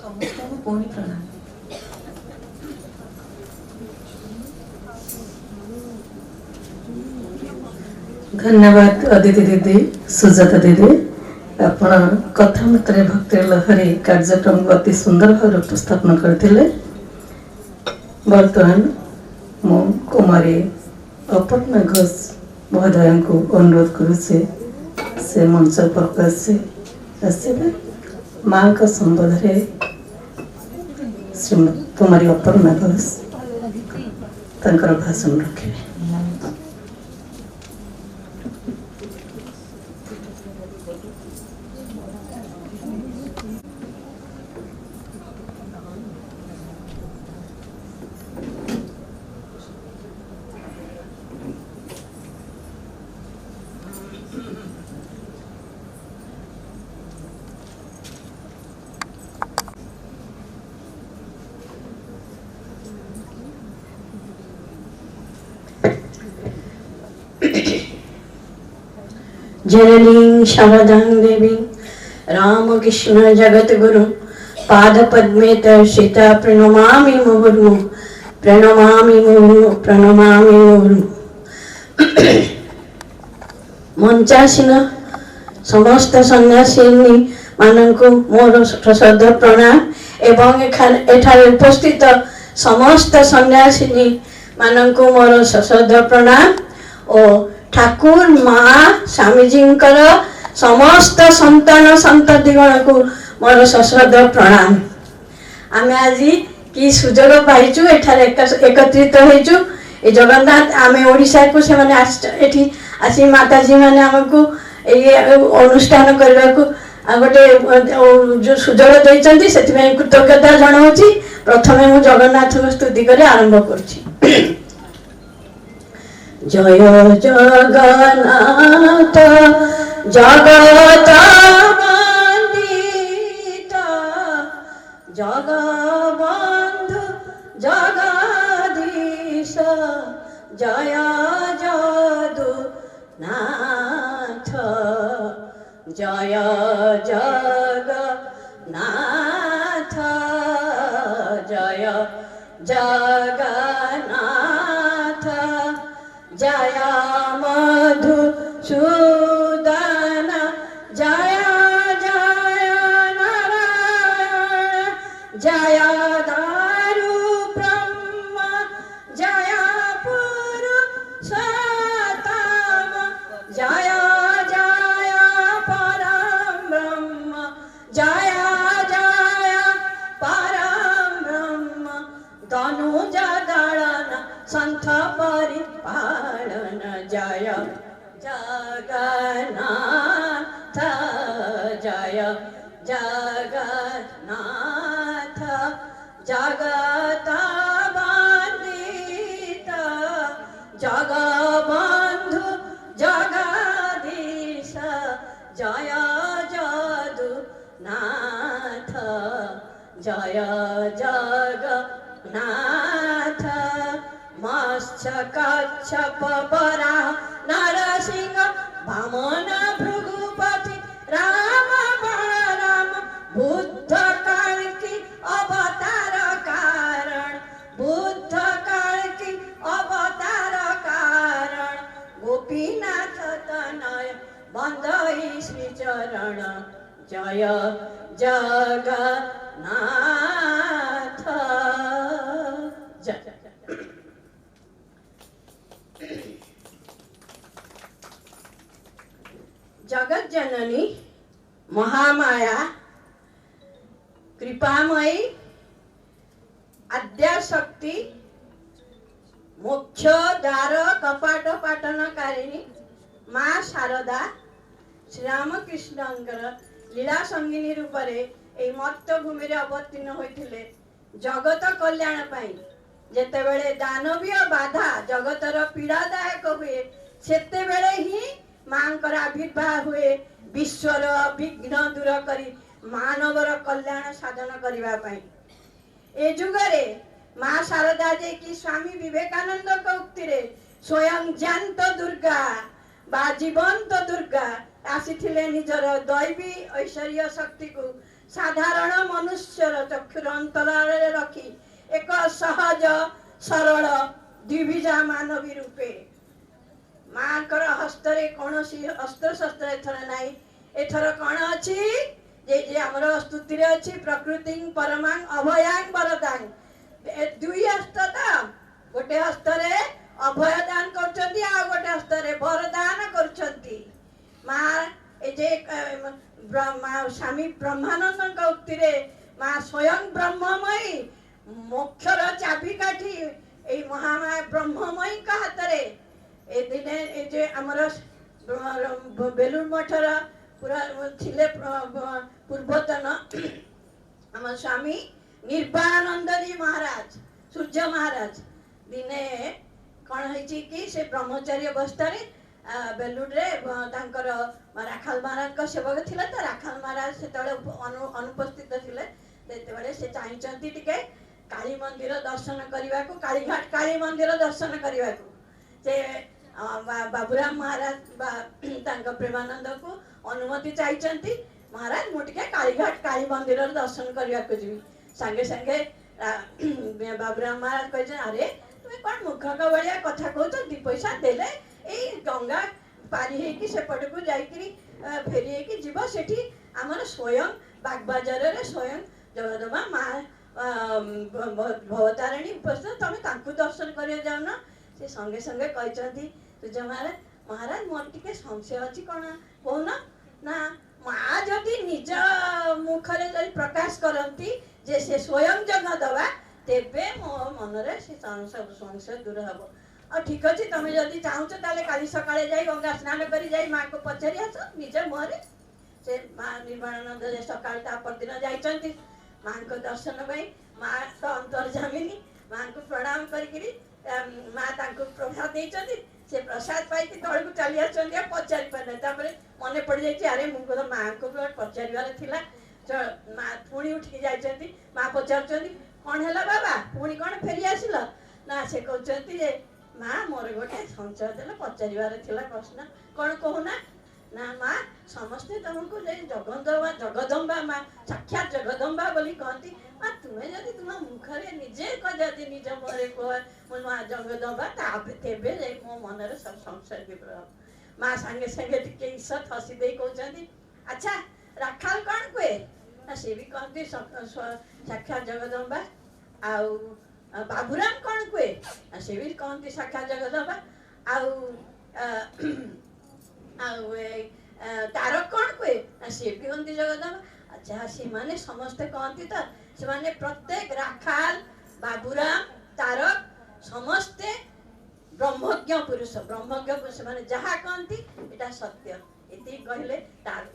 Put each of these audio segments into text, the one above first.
समस्त को पुणी प्रणाम। धन्यवाद अदिति दीदी, सुजाता दीदी, आपण कथा मतरे भक्ति लहरी कार्यक्रम को अति सुंदर भाव उपस्थापन करथिले। वर्तमान मु कुमारी अपर्णा घोष महोदय को अनुरोध करुचे से मंच पर आसवे माँ का संबोध श्रीमती कुमारी अपर्णा घोष तंकर भाषण रखे। जननीं शारदां देवीं रामकृष्ण जगद्गुरुं पादपद्मे दर्शिता प्रणमामि मुहुर्मुहुः प्रणमामि मुहुर्मुहुः प्रणमामि मुहुर्मुहुः। मंचासीन समस्त सन्यासिनी मानंकु मोर श्रद्धा प्रणाम एवं एठारे उपस्थित समस्त सन्यासिनी मानंकु मोर श्रद्धा प्रणाम और ठाकुर माँ स्वामीजी समस्त संतान संततिगण को मोर सश्रद्ध प्रणाम। आम आज कि सुजोग पाइचु एठार एकत्रित होइचु ए जगन्नाथ आम ओडिशा को से माने एठी आसी माताजी माने हमको ये अनुष्ठान करबा को गोटे जो सुजोग दैचंती सेति कृतज्ञता जणाउची। प्रथमे मु जगन्नाथ को स्तुति करे आरंभ करछि। जय जगन्नाथ जगत वंदिता जगबंधु जगदीश जय जदुनाथ जय जगन्नाथ जय जगन्नाथ जय मधुसूदन जय जय नारायण जय दारु ब्रह्म जय पुरुषोत्तम जय जय परम ब्रह्म जय जय परम ब्रह्म तनुज दलन संथ परिपालन जय जगन्नाथ जय जगन्नाथ जगत वंदित जगबंधु जगदीश जय जदुनाथ जय जगन्नाथ मत्स्य कच्छप वराह नरसिंह वामन भृगुपति राम बलराम बुद्ध कल्कि अवतार कारण बुद्ध कल्कि अवतार कारण गोपीनाथ तनय बंदई श्री चरण जय जगन्नाथ जय। जगत जननी महामाया कृपामयी आद्याशक्ति मोक्ष द्वार कपाट पाटनकारिणी माँ शारदा श्रीरामकृष्णंकर लीला संगिनी रूपरे ए मर्त्यभूमि अवतीर्ण होइथिले जगत कल्याण पाई। जेतेबेले दानवीय बाधा जगतर पीड़ादायक हुए सेतेबेले ही मांकर आविर्भाव हुए विश्वर विघ्न दूर करी मानवर कल्याण साधन करने पाई। ए जुगरे माँ शारदा जी की स्वामी विवेकानंद उक्ति स्वयं ज्ञात दुर्गा बा जीवंत दुर्गा आसी निजर दैवी ऐश्वर्य शक्ति को साधारण मनुष्यर चक्षुर अंतराल रखी एक सहज सरल द्विभुजा मानवी रूपे माकर हस्तरे कौन सी अस्त्र शस्त्र एथर नाई एथर कौन अच्छी जे आमर स्तुति अच्छी प्रकृति परमांग अभयांग वरदांग दुई हस्त तो गोटे हस्तरे अभय दान करछंती आ गोटे हस्तरे वरदान करछंती माँ ए जे माँ स्वामी ब्रह्मानंद उक्ति रे माँ स्वयं ब्रह्ममयी मोक्षर चाबिकाठी ए महामाया ब्रह्ममयी का हातरे ए दिने ए जे आमर बेलूर मठर पूरा थिले पूर्वतन आम स्वामी निर्वाणानंद जी महाराज सूर्य महाराज दिने कौन है कि से ब्रह्मचारी अवस्था बेलूर रे तांकर राखाल महाराज का सेवक थिले तो राखाल महाराज से अनुपस्थित थिले तेतबेले से चाहिचंती टिके काली मंदिर दर्शन करने को कालीघाट काली मंदिर दर्शन करने को से बाबूराम महाराज प्रेमानंद को अनुमति चाहिए महाराज मुझे कालीघाट काली मंदिर दर्शन करने को जी सांगे सांगे बाबूराम महाराज कहे अरे तुम्हें कौन मूर्ख भाया कथा कह दी पैसा देले ये गंगा पारी हो सेपट को जाकरी फेरी जीव से आमर स्वयं बागबाजार स्वयं जगदमा माँ भवतारिणी उपस्थित तुम दर्शन कर जाऊन से संगे संगे कहते तुझे महाराज महाराज मोर टे संशय अच्छी कौन कहना ना माँ जदि निज मुखरे जब प्रकाश करती जे से स्वयं जग दवा तेबे मो मनरे से संशय दूर हम और ठीक अच्छे तुम जदि चाहूच ताले काली सकाळे जाई गंगा स्नान करी जाई माँ को पचारि आस निज मुहरे से माँ निर्वाणानंद सका परदिन जाइछंती माँ को दर्शन पाई माँ तो अंतर्जामिनी माँ को प्रणाम करी माँ प्रसाद देइछंती से प्रसाद पाई तल को चली आछंती पचारि पारे मन पड़ जाइए अरे मुझे माँ को पचार थिला माँ पुणी उठिकी जाइछंती माँ पचार कौन है बाबा पुणी कौन फेरी आसिल ना से कहते माँ मोर गोटे संशय देला पचार प्रश्न कौन कहूना ना माँ समस्ते तुमको जगदम्बा जगदम्बा माँ साक्षात जगदम्बा बोली कहती माँ तुम्हें जदि तुम मुखरे निजे जदि निज मुहरे कह माँ जगदम्बा तेबे मो मन सब संशय विप्र माँ सांगे सांगे टिके ईश्वर हसी दे कहते अच्छा राखाल कौन कहे सी भी कहती साक्षात जगदम्बा आउ बाबूराम कौन कहे से भी कहती साक्षात जगदम्बा तारक कौन कहे सी भी कहती जगदम्बा अच्छा से माने समस्ते कहती तो से माने प्रत्येक राखाल बाबूराम तारक समस्ते ब्रह्मज्ञ पुरुष माने जहाँ कहती एटा सत्य ये कहले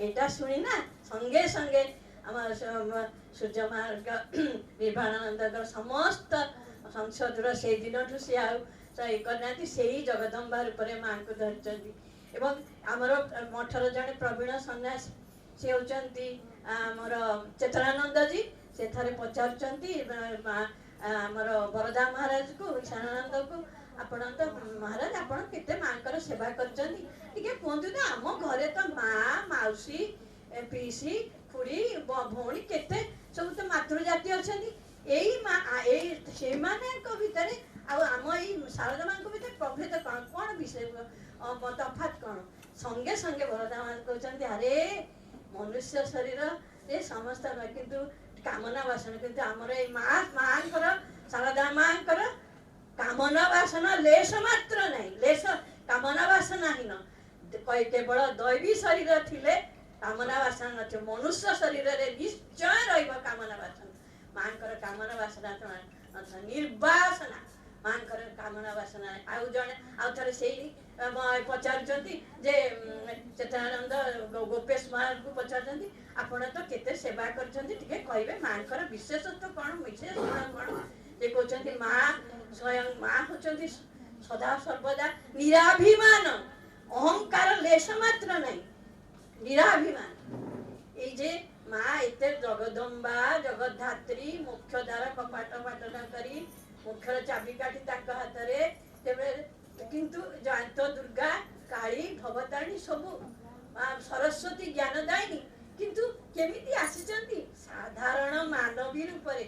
एटा शुणी ना संगे संगे सूर्य महाराज निर्वाणानंद समस्त संसद से दिन से करना से जगदम्बा रूप माँ को धरी एवं आमर मठर जड़े प्रवीण सन्यासी से होती आमर चेतनानंद जी से थे पचार आमर बरदा महाराज को ईशानानंद को आपण तो महाराज आपण केते माँ सेवा करते कहतु तो आम घरे तो माँ मौसी पीसी खुड़ी भौणी केते सब तो मातृजाति अच्छा यही माँ से भितर आम ये शारदा माँ भर प्रभेद कौन कौन विषय तफात कौन संगे संगे बरदा माँ कहते अरे मनुष्य शरीर ये समस्त किंतु कामना वासना किंतु आमर ये माँ शारदा माँ कामना वासना लेश मात्र नहीं लेश कामना वासना ही न केवल दैवी शरीर थिले कामना वासना नथि मनुष्य शरीर रे निश्चय रहिब कामना वासना माँ कामना वासना निर्वासना माँ कामना वासना आउ जड़े आउ थे से पचार जे चेतनानंद गोपेश महाराज को पचार आपण तो केते सेवा करे माँ विशेषत्व कौन विशेष कौन जे कहते माँ स्वयं माँ होती सदा सर्वदा निराभिमान अहंकार लेश मात्र नहीं निराभिमान ये माँ एत जगदम्बा जगद्धात्री मुख्य द्वार कपाट पाटन करी मुख्यर चाबिकाठी हाथ में किंतु जयंत दुर्गा काली भवतारिणी सबू सरस्वती ज्ञानदायिनी किंतु केमिति आसिचंती साधारण मानवी रूपरे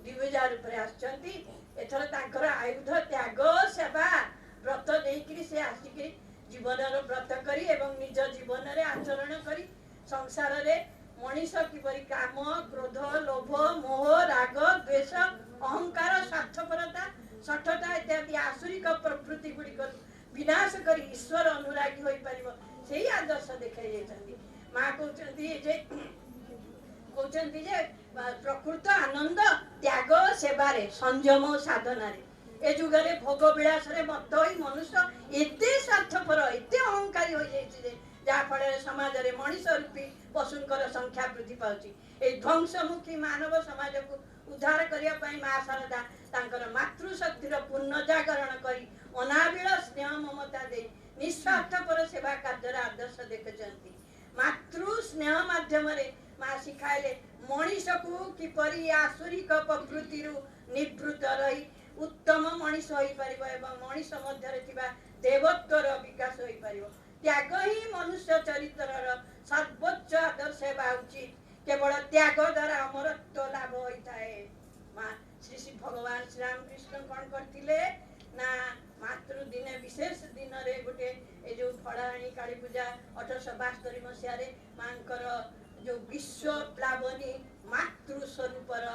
दिव्यजा रूपरे आसिचंती एथर तांकर आयुध त्याग सेवा व्रत देइकरी से आसिकरी जीवनर व्रत करी एवं निज जीवन रे आचरण करी संसार रे मनीष किपरि काम क्रोध लोभ मोह राग द्वेष अहंकार स्वार्थपरता सठता इत्यादि आसुरिक प्रवृत्ति गुड़िक विनाश करी ईश्वर अनुरागी होई परिबो सेही आदर्श देखाई जाइछन्ती मां कहउछन्ती जे प्रकृत आनंद त्याग सेवारे संयम साधना रे ए जुगरे भोग विलास रे मत होई मनुष्य एते स्वार्थपर एते अहंकारी होई जाइछि जे जा फल समाज रे मनीष रूपी पशुंकर संख्या वृद्धि पाउछि ए ध्वंसमुखी मानव समाज को उद्धार करिया पई मां शारदा तांकर मातृशक्तिर पूर्ण जागरण करी अनाबिल स्नेह ममता दे निस्वार्थपर सेवा कार्य आदर्श देखछन्ती मातृ स्नेह माध्यम रे मां सिखाइले मनीष को किपरि आसुरिक प्रवृत्ति रु निवृत्त रही उत्तम मनीष होई परिबो एवं मनीष मध्य रे थिबा देवत्वर विकास होई परिबो त्याग ही मनुष्य चरित्रर सर्वोच्च आदर्श हेबा उचित केवल त्याग द्वारा अमरत्व लाभ होइथाए मां श्री श्री भगवान श्री राम कृष्ण कोन करथिले ना मातृ दिने विशेष दिन रे गोटे ए जो फड़ाणी काली पूजा 1872 मसिया रे मांकर जो विश्व प्लावनी मातृ स्वरूपर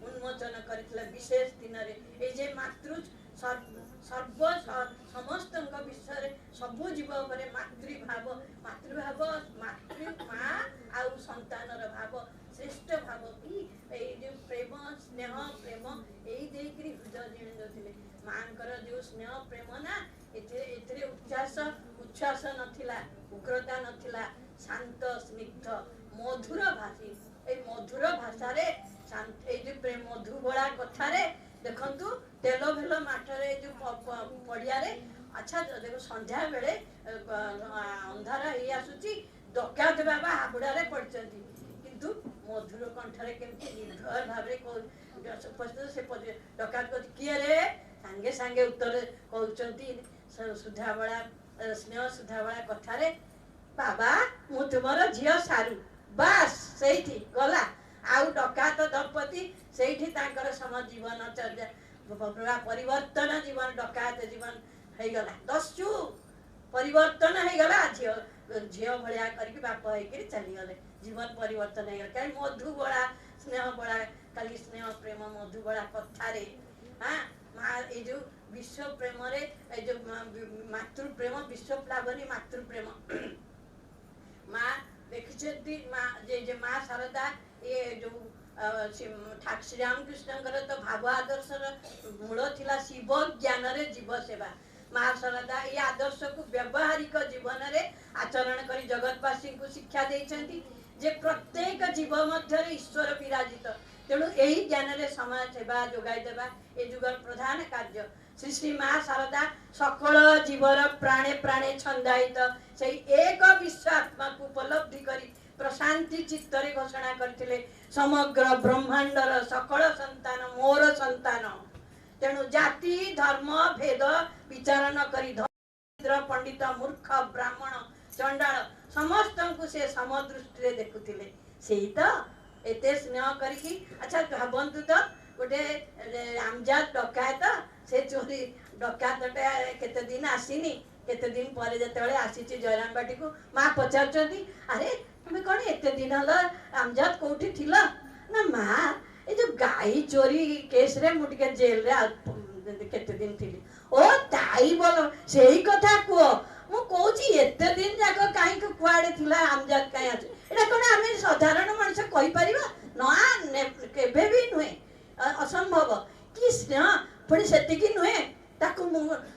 उन्मोचन करथिले विशेष दिन रे ए जे मातृ सर्व समस्त विषय रे सबु जीव उपरे मातृभाव मातृ माँ आउ संतानर भाव श्रेष्ठ भाव की ए जो प्रेम स्नेह प्रेम एई देकरी हृदय जिणे दथिले मानकर जो स्नेह प्रेम ना एथरे उच्छ्वास नथिला उग्रता नथिला शांत स्निग्ध मधुर भाषी ए मधुर भाषा रे शांत ए जो प्रेम मधु बड़ा कथा रे देखंतु तेलो भेलो माठरे जो पड़िया रे अच्छा देखो संध्या बेले अंधार हे आसुची डकात बाबा हाबुड़ा रे पड़चंती किंतु मधुर कंठरे केमती निर्भय भाबरे को उपस्थित से डकात को किए रे सांगे सांगे उत्तर कहउचंती सुधाबळा स्नेह सुधाबळा कथा रे बाबा मु तुमर झियो सारू बस सेठी गला आउ डकात दंपति सेठी तांकर सम जीवन चर्या परिवर्तन जीवन डकात जीवन हे गला दस्यु परिवर्तन हे गला झियो भलिया करके बाप हेकरी चली गले जीवन परिवर्तन हे गला मधु बड़ा स्नेह बड़ा खाली स्नेह प्रेम मधु बड़ा कथा रे हां मां ए जो विश्व प्रेम रे ए जो मातृ प्रेम विश्व प्लावनी मातृ प्रेम मां देखिछती मां जे मां शारदा ये जो श्री राम कृष्ण तो भाव आदर्श मूल थिला शिव ज्ञान रे जीव सेवा मां शारदा ये आदर्श को व्यवहारिक जीवन रे आचरण करी जगतवासी को शिक्षा देइछंती जे प्रत्येक जीव मध्य रे ईश्वर विराजित तेणु यही ज्ञान रे समाज सेवा जोगाई देबा ए जुगर प्रधान कार्य श्री श्री मां शारदा सकल जीवर प्राणे प्राणे छंदायित से एक विश्व आत्मा को उपलब्धि करी प्रशांति चित्तरे घोषणा करथिले समग्र ब्रह्मांडर सकल संतान मोर संतान तेणु जाति धर्म भेद विचार न करी दरिद्र पंडित मूर्ख ब्राह्मण चंडाल समस्त को से समदृष्टि रे देखुथिले सेही तो एते स्नेह करकी अच्छा भाबंतु तो गोटे आमजाद डकायत से चोरी डकायतटा केते दिन आसीनी केते दिन परे जतेबेले आसीची जयराम बाटी को मां पचारचंती अरे तुम कौन एते दिन हला आमजाद कोठी थिला ना मां ए जो गाई चोरी केस रे मुटिके जेल रे केते दिन थिली ओ ताई बोलो सेही कथा को मु कहूची एते दिन जाको काई को कुआडे थिला आमजाद काई आछ एटा कोन आमे साधारण मनुष्य कहि परिबा ना केबे भी नुहे असंभव कि स्नेह पुणी सेतिकी नुहे ताकू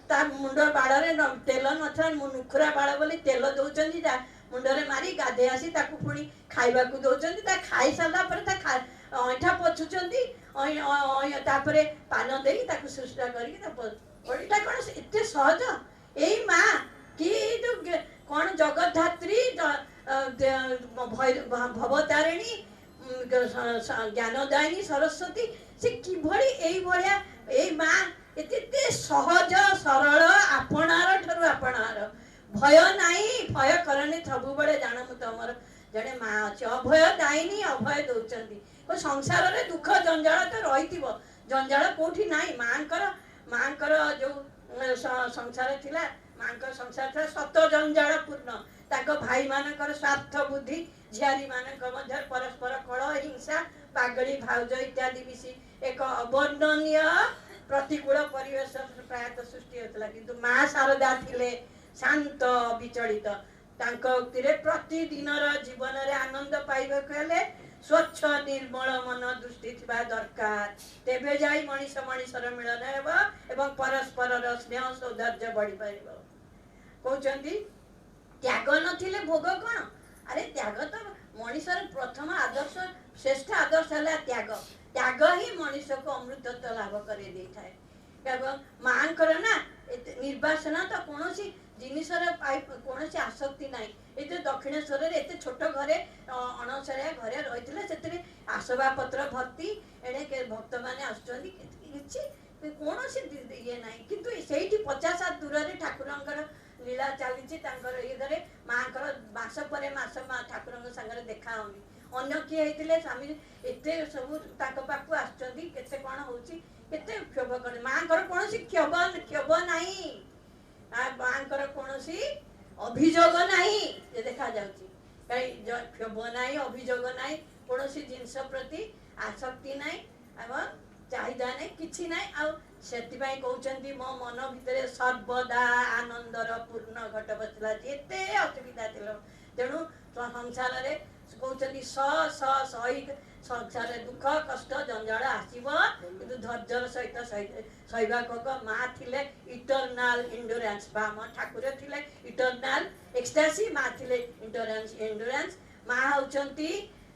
ता मुंड बाड़े तेल नथा नुखुरा बाड़ बोली तेल दौचंदी जा मुंडरे मारी गाधे आसी ताकू पुणी खाइबा को दौचंदी ता खाई साला पर ता ऐठा पछुचंदी तापरे पान देई ताकू सुष्टा करके ता ओटा कोन एते सहज एई मां कि जो कोन जगतधात्री भवतारिणी ज्ञानदायिनी सरस्वती से किभଳି एई भलिया एई मां एते सहज सरल आपणार ठरु आपणार भय नाही भय करने सबु बळे जान मु तमर जड़े माँ अच्छे अभय दायिनी अभय दौरान संसार रे दुख जंजाल तो रही जंजाल कौटी नाई माँ जो संसार थिला माँ संसार था सत जंजाल पूर्ण ताको भाई मानकर स्वार्थ बुद्धि झियारी मानक मध्य परस्पर कलह हिंसा पागड़ी भाउज इत्यादि मिसी एक अवर्णनीय प्रतिकूल परिवेश प्रायतः सृष्टि होता किंतु माँ शारदा थिले शांत विचलित प्रतिदिन जीवन रे आनंद पाइबा हेले स्वच्छ निर्मल मन दृष्टि थिबा दरकार तेबे जाई मनीष मनीषर मिलन हेबो एवं परस्पर स्नेह सौधर्य बढ़ी पारिबो कहउचंदी त्याग नथिले भोग कौन अरे त्याग तो मनीषर प्रथम आदर्श श्रेष्ठ आदर्श है त्याग त्याग ही मनीष को अमृतत्व लाभ कर दे थाए माँ ना निर्वासना तो कौन जिनसर कौन आसक्ति ना ये दक्षिणेश्वर एत छोट घरे अणसरिया घरे रही से आसवा पत्र भर्ती एणे भक्त मैंने आसुच्च कौन ये ना किंतु से 50 हाथ दूर ठाकुर लीला चली ये माँ मास पर मास माँ ठाकुर सागर देखा होनी अन्य किए होते स्वामी एत सब पाक आसते कौन हो क्षोभ कर माँ कौन क्षोभ ना माँ कौन अभियोग ना देखा जा क्षोभ ना अभियोग ना कौन जिनस प्रति आसक्ति ना चाहिदा नहीं किसी ना से कहते मो मन भितर सर्वदा आनंदर पूर्ण घट बसला एते असुविधा थी तेणु संसार कहते सही संसार दुख कष्ट जंजाल आसव कि धैर्यर सहित सहीवाक माँ थिले इटरनाल इंडोरेंस आम ठाकुर थिले इटरनाल एक्सटासी माँ थिले इंडोरेंस माँ होचंती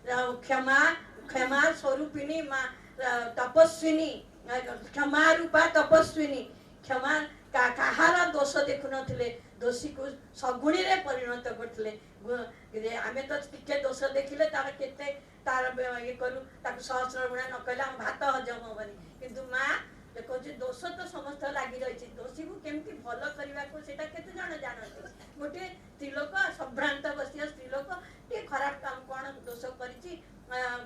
क्षमा क्षमा स्वरूपिणी माँ तपस्विनी क्षमा रूपा तपस्विनी क्षमा कहार दोष देखु नथिले दोषी को सगुणी रे परिणत करथिले आमे तो टिके दोष देखिले तार केते तार ये करू ताको सहस्र गुणा न कहले हम भात हजम होबनी किंतु माँ देखो दोष तो समस्त लागि रही दोषी को केमती भल करने को सेटा केते जण जानते गोटे स्त्रीलोक संभ्रांत बसिया स्त्रीलोक टे खराब काम कौन दोष करिछि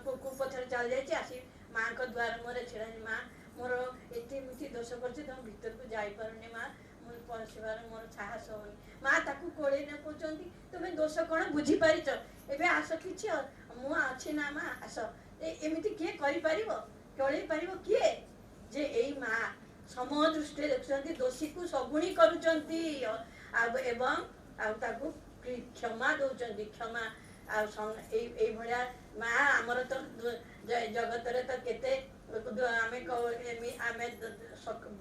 कुपथर चल जाइछि आसी माँ को द्वार मोरे छिड़ा माँ मोर एति दोष कर भीतर को जाई पारुनी माँ मोर पशिबार मोर साहस होनी माँ ताकू कोले न कहते तुम्हें दोष कौन बुझी पारिच एबे आस कि मु अच्छी ना माँ आस एमती किए कल पार किए जे यही माँ सम दृष्टि देखुं दोषी को सगुणी करुँच क्षमा दौरान क्षमा भाया माँ आमर तो जगत तो केते आमे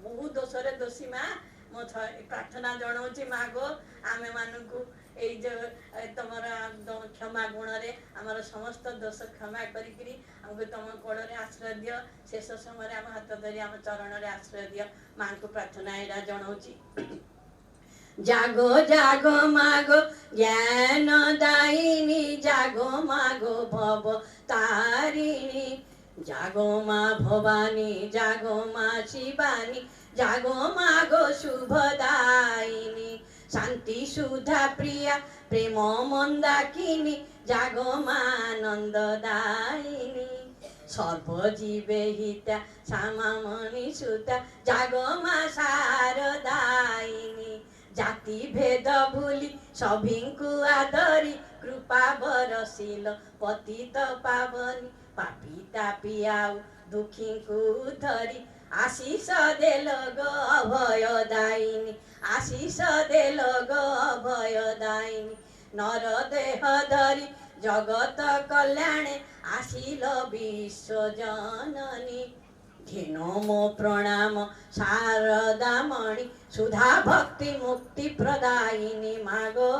बहुत दोष दोषी माँ मो प्रार्थना जनाऊँ माँ को आमे मानू ये तुम क्षमा गुण रे आमर समस्त दोष क्षमा करी तुम कोड़ आश्रय दियो शेष समय आम हाथ धरी आम चरण रे आश्रय दियो माँ को प्रार्थना यहाँ जनाऊँ जागो जागो मागो ज्ञान दायिनी जागो मागो भव तारिणी जागो माँ भवानी जागो माँ शिवानी जागो मागो शुभदायिनी शांति सुधा प्रिया प्रेम मंदाकिनी जागो मानंद दायिनी सर्वजीवे हिता श्यामामणि सुता जागो माँ शारदायिनी जाति भेद भूली सभिंकु आदरी कृपा बरसिल पतित पावनी पापी तापी आउ दुखी को धरी आशीष देल गो अभय दायिनी आशीष देल गो अभय दायिनी नर देह धरी जगत कल्याणे आशिल विश्व जननी घेनो मो प्रणाम शारदामणि सुधा भक्ति मुक्ति प्रदायिनी मागो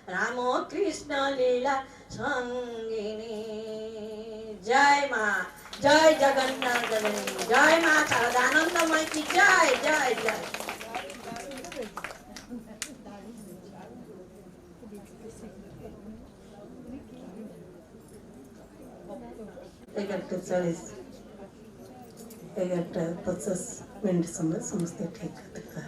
राम कृष्ण लीला संगिनी जय माँ जय जगन्नाथ जननी जय माँ शारदानंदमय की जय जय जय एगारटा 50 मिनट समय समस्त ठीक है।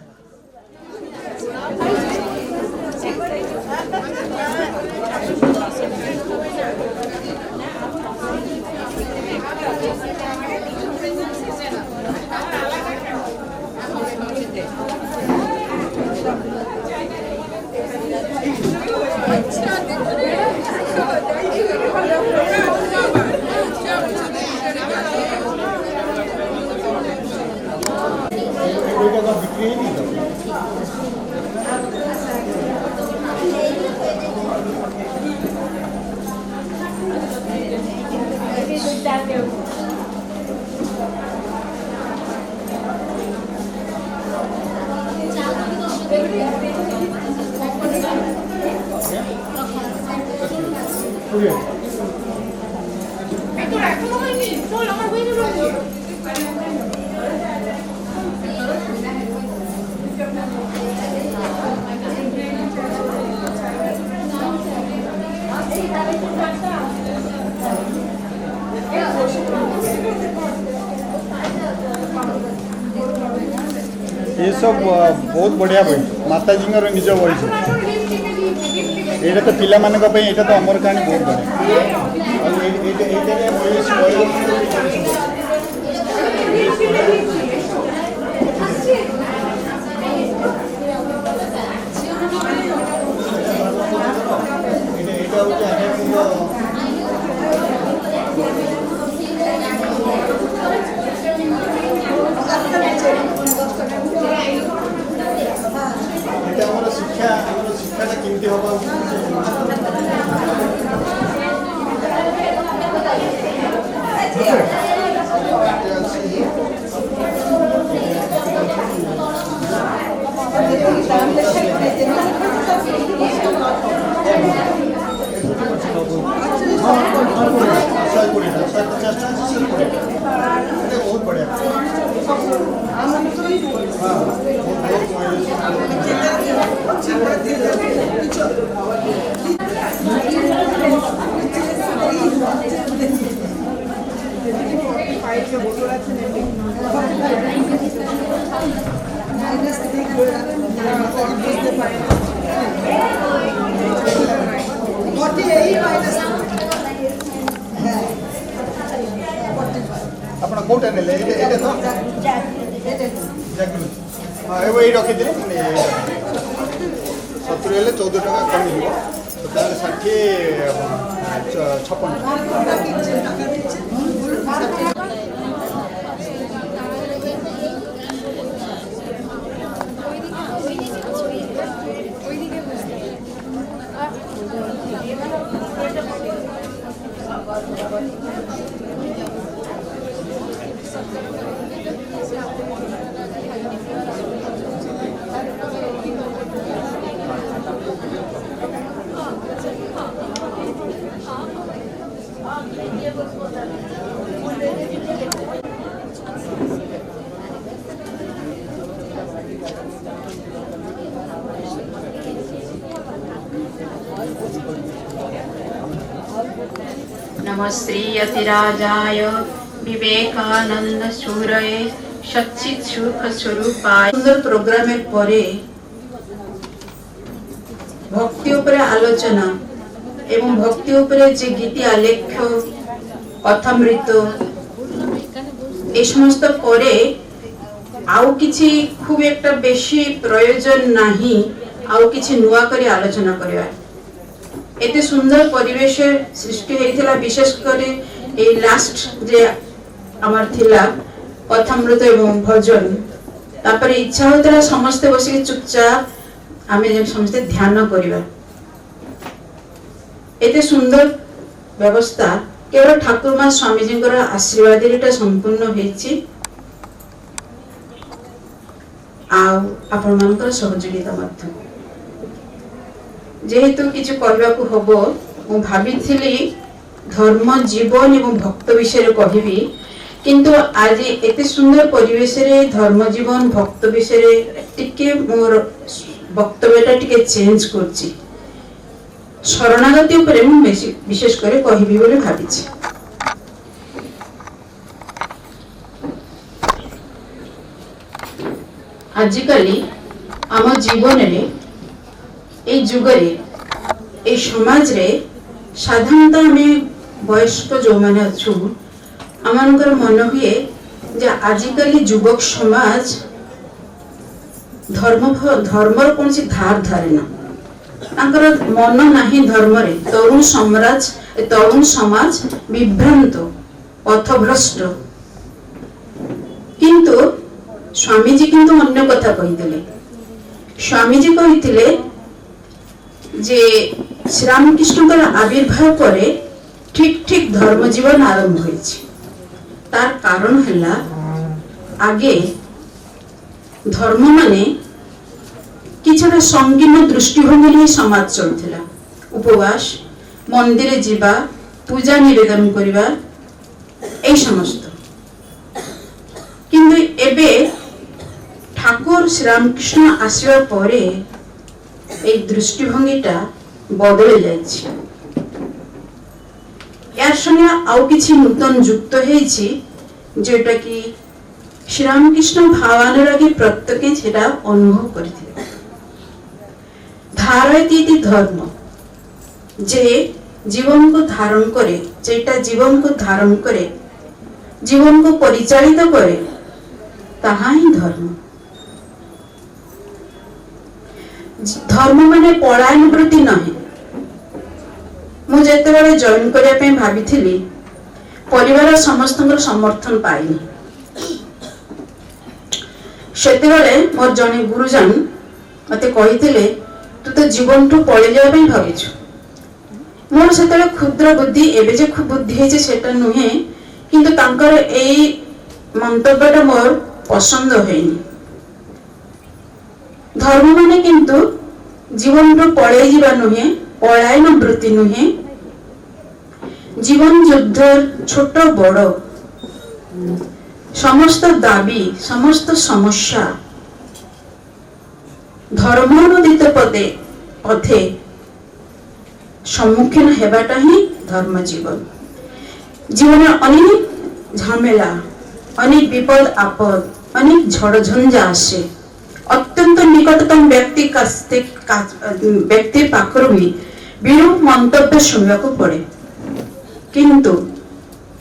ये सब बहुत बढ़िया बही माताजी निज बही ये तो पिला मान तो अमर कहानी बहुत शिक्षा शिक्षाटा केमती हवा बहुत बढ़िया अपना कोटा ने ले ये तो जगलू हां ये रखी दिले 70 हेले 14 टका कम मिलिबो तो ताले 60 नमस्ते यतिराजाय विवेकानंद सूरये सच्चित सुख स्वरूपाय। सुंदर प्रोग्राम परे भक्ति उपरे आलोचना एवं भक्ति उपरे जे गीति आलेख्य कथामृत ए समस्त परे आउ किछि खूब एक बेशी प्रयोजन नाही आउ किछि नुआ करी आलोचना करबा एते सुंदर परिवेश सृष्टि हेतिला विशेष करे ए लास्ट जे आमार थिला कथामृत एवं भजन तापर इच्छा होतला समस्त बसी चुपचाप आमे जे समस्त ध्यान करबा एते सुंदर व्यवस्था केवल ठाकुर मा स्वामी जी आशीर्वाद एटा संपूर्ण हेछि आपण मानकर सहयोगिता मध्य जेहेतु किछु कहबाकू हबो मु भाबिथिली धर्म जीवन एवं भक्त विषय कहबी किंतु आज एते सुंदर परिवेश रे धर्म जीवन भक्त विषय टिके मोर वक्तव्यटा टिके चेंज करछि शरणागति उपरे मु विशेष करे कहबी बोले भाबिछि। आजिकाली आम जीवन रे ए जुगरे ए समाज रे साधारणतः आमे वयस्क जो माने अछु आमानकर मन हुए जे आजिकाली युवक समाज धर्मर कौन सी धार धारेना तांकर मन नाही धर्म रे तरुण समाज विभ्रांत पथभ्रष्ट किंतु स्वामी जी किंतु अन्य कथा कहिथिले स्वामी जी कहिथिले जे श्री रामकृष्ण आविर्भाव करे ठीक ठीक धर्म जीवन आरंभ होइछि। तार कारण हला आगे धर्म माने किछटा संकीर्ण दृष्टिभंगी समाज चलुथिला। उपवास, मंदिर जीवा, पूजा निवेदन करिबा ए समस्त। किंतु एबे ठाकुर श्री रामकृष्ण आसीबा परे ए दृष्टिभंगीटा बदली जाइछि। यार संगे आउ किछि नूतन युक्त हेछि जेटा कि श्री रामकृष्ण भावानुरागी प्रत्येक सेटा अनुभव करथिले। धारयति धर्म जे जीवन को धारण करे, जेटा जीवन को धारण करे, जीवन को परिचालित करे, ताहा ही धर्म। धर्म माने पलायन वृत्ति नहीं। मु जेतेबेले जॉइन करिया पे भाबिथिली परिवार समस्तଙ୍କର समर्थन पाइनी। सेतेबेले मोर जने गुरुजन मते कहिथिले तू तो जीवन टू पळे जाय पे भाबिछु। मोर सेतेबेले क्षुद्र बुद्धि एबे जे खूब बुद्धि हेजे सेटा नुहे, किंतु तांकर एई मंतव्यटा मोर पसंद होइनी। धर्म माने किंतु जीवन टू पळे जिबा नुहे, पलायन वृत्ति नुहे। जीवन युद्ध छोट बड़ समस्त दाबी, समस्त समस्या धर्मानुदित पदे पथे सम्मुखीन हेबाटा ही धर्म जीवन। जीवन अनेक झमेला, अनेक विपद आपद, अनेक झड़ झंझा आसे। अत्यंत निकटतम व्यक्ति पाखर भी विरूप मंतव्य सुनवा को पड़े। किंतु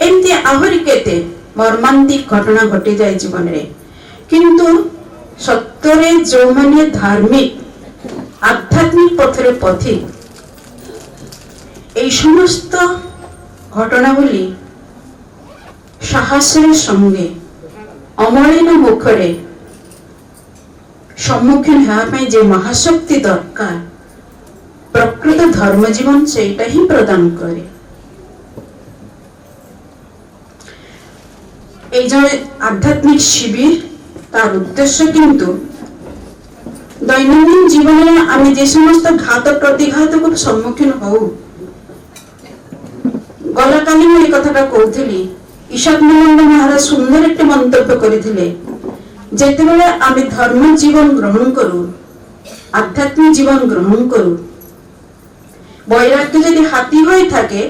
एमती आहरी केते मर्मांतिक घटना घटी जाए जीवन रे। किंतु सत्तरे जो माने धार्मिक आध्यात्मिक पथरे पथिक এই সমস্ত ঘটনাগুলি সাহসের সঙ্গে অমলিন মুখরে সম্মুখীন হওয়া পাই যে মহাশক্তি দরকার প্রকৃত ধর্ম জীবন সেইটা হি প্রদান করে। এই যে আধ্যাত্মিক শিবির তার উদ্দেশ্য কিন্তু দৈনন্দিন জীবনে আমি যে সমস্ত ঘাত প্রতিঘাতক সম্মুখীন হও। গলাকালি মু এই কথাটা কହୁଥିଲି ঈশাত্মানন্দ মহারাজ সুন্দর একটি মন্তব্য করেছিলে। যেতেবেলে আমি ধর্ম জীবন গ্রহণ করু, আধ্যাত্মিক জীবন গ্রহণ করু, বৈরাগ্য যদি হাতি হয়ে থাকে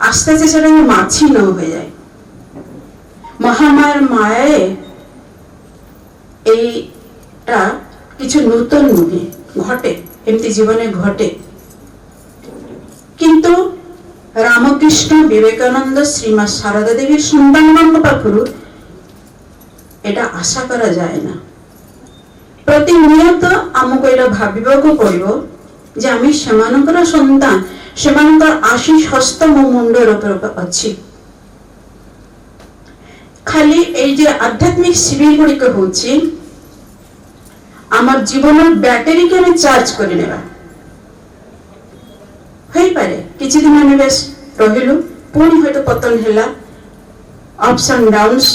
আস্তে আস্তে সেটা মাছি ন হয়ে যায়। মহামায়ার মায়ায় এইটা কিছু নূতন নুহে, ঘটে, এমতি জীবনে ঘটে। কিন্তু রামকৃষ্ণ, বিবেকানন্দ, শ্রীমা সারদা দেবীর সন্তানମାନଙ୍କ পাখରୁ এটা আশা করা যায় না। প্রতিনিয়ত ଆମକୁ এটা ভাবিବାକୁ পড়িব যে আমি ସେମାନଙ୍କର সন্তান, ସେମାନଙ୍କର আশীষ হস্ত ମୋ ମୁଣ୍ଡର ଉପରେ ଅଛି। খালি এই যে আধ্যাত্মিক শিবির গুড়িক হচ্ছে আমার জীবনের ব্যাটারিকে আমি চার্জ করে নেবা। হইপারে কিছু দিন আমি বেশ রহিলু, পুଣି হয়তো পতন হেলা, অপস এন্ড ডাউনস।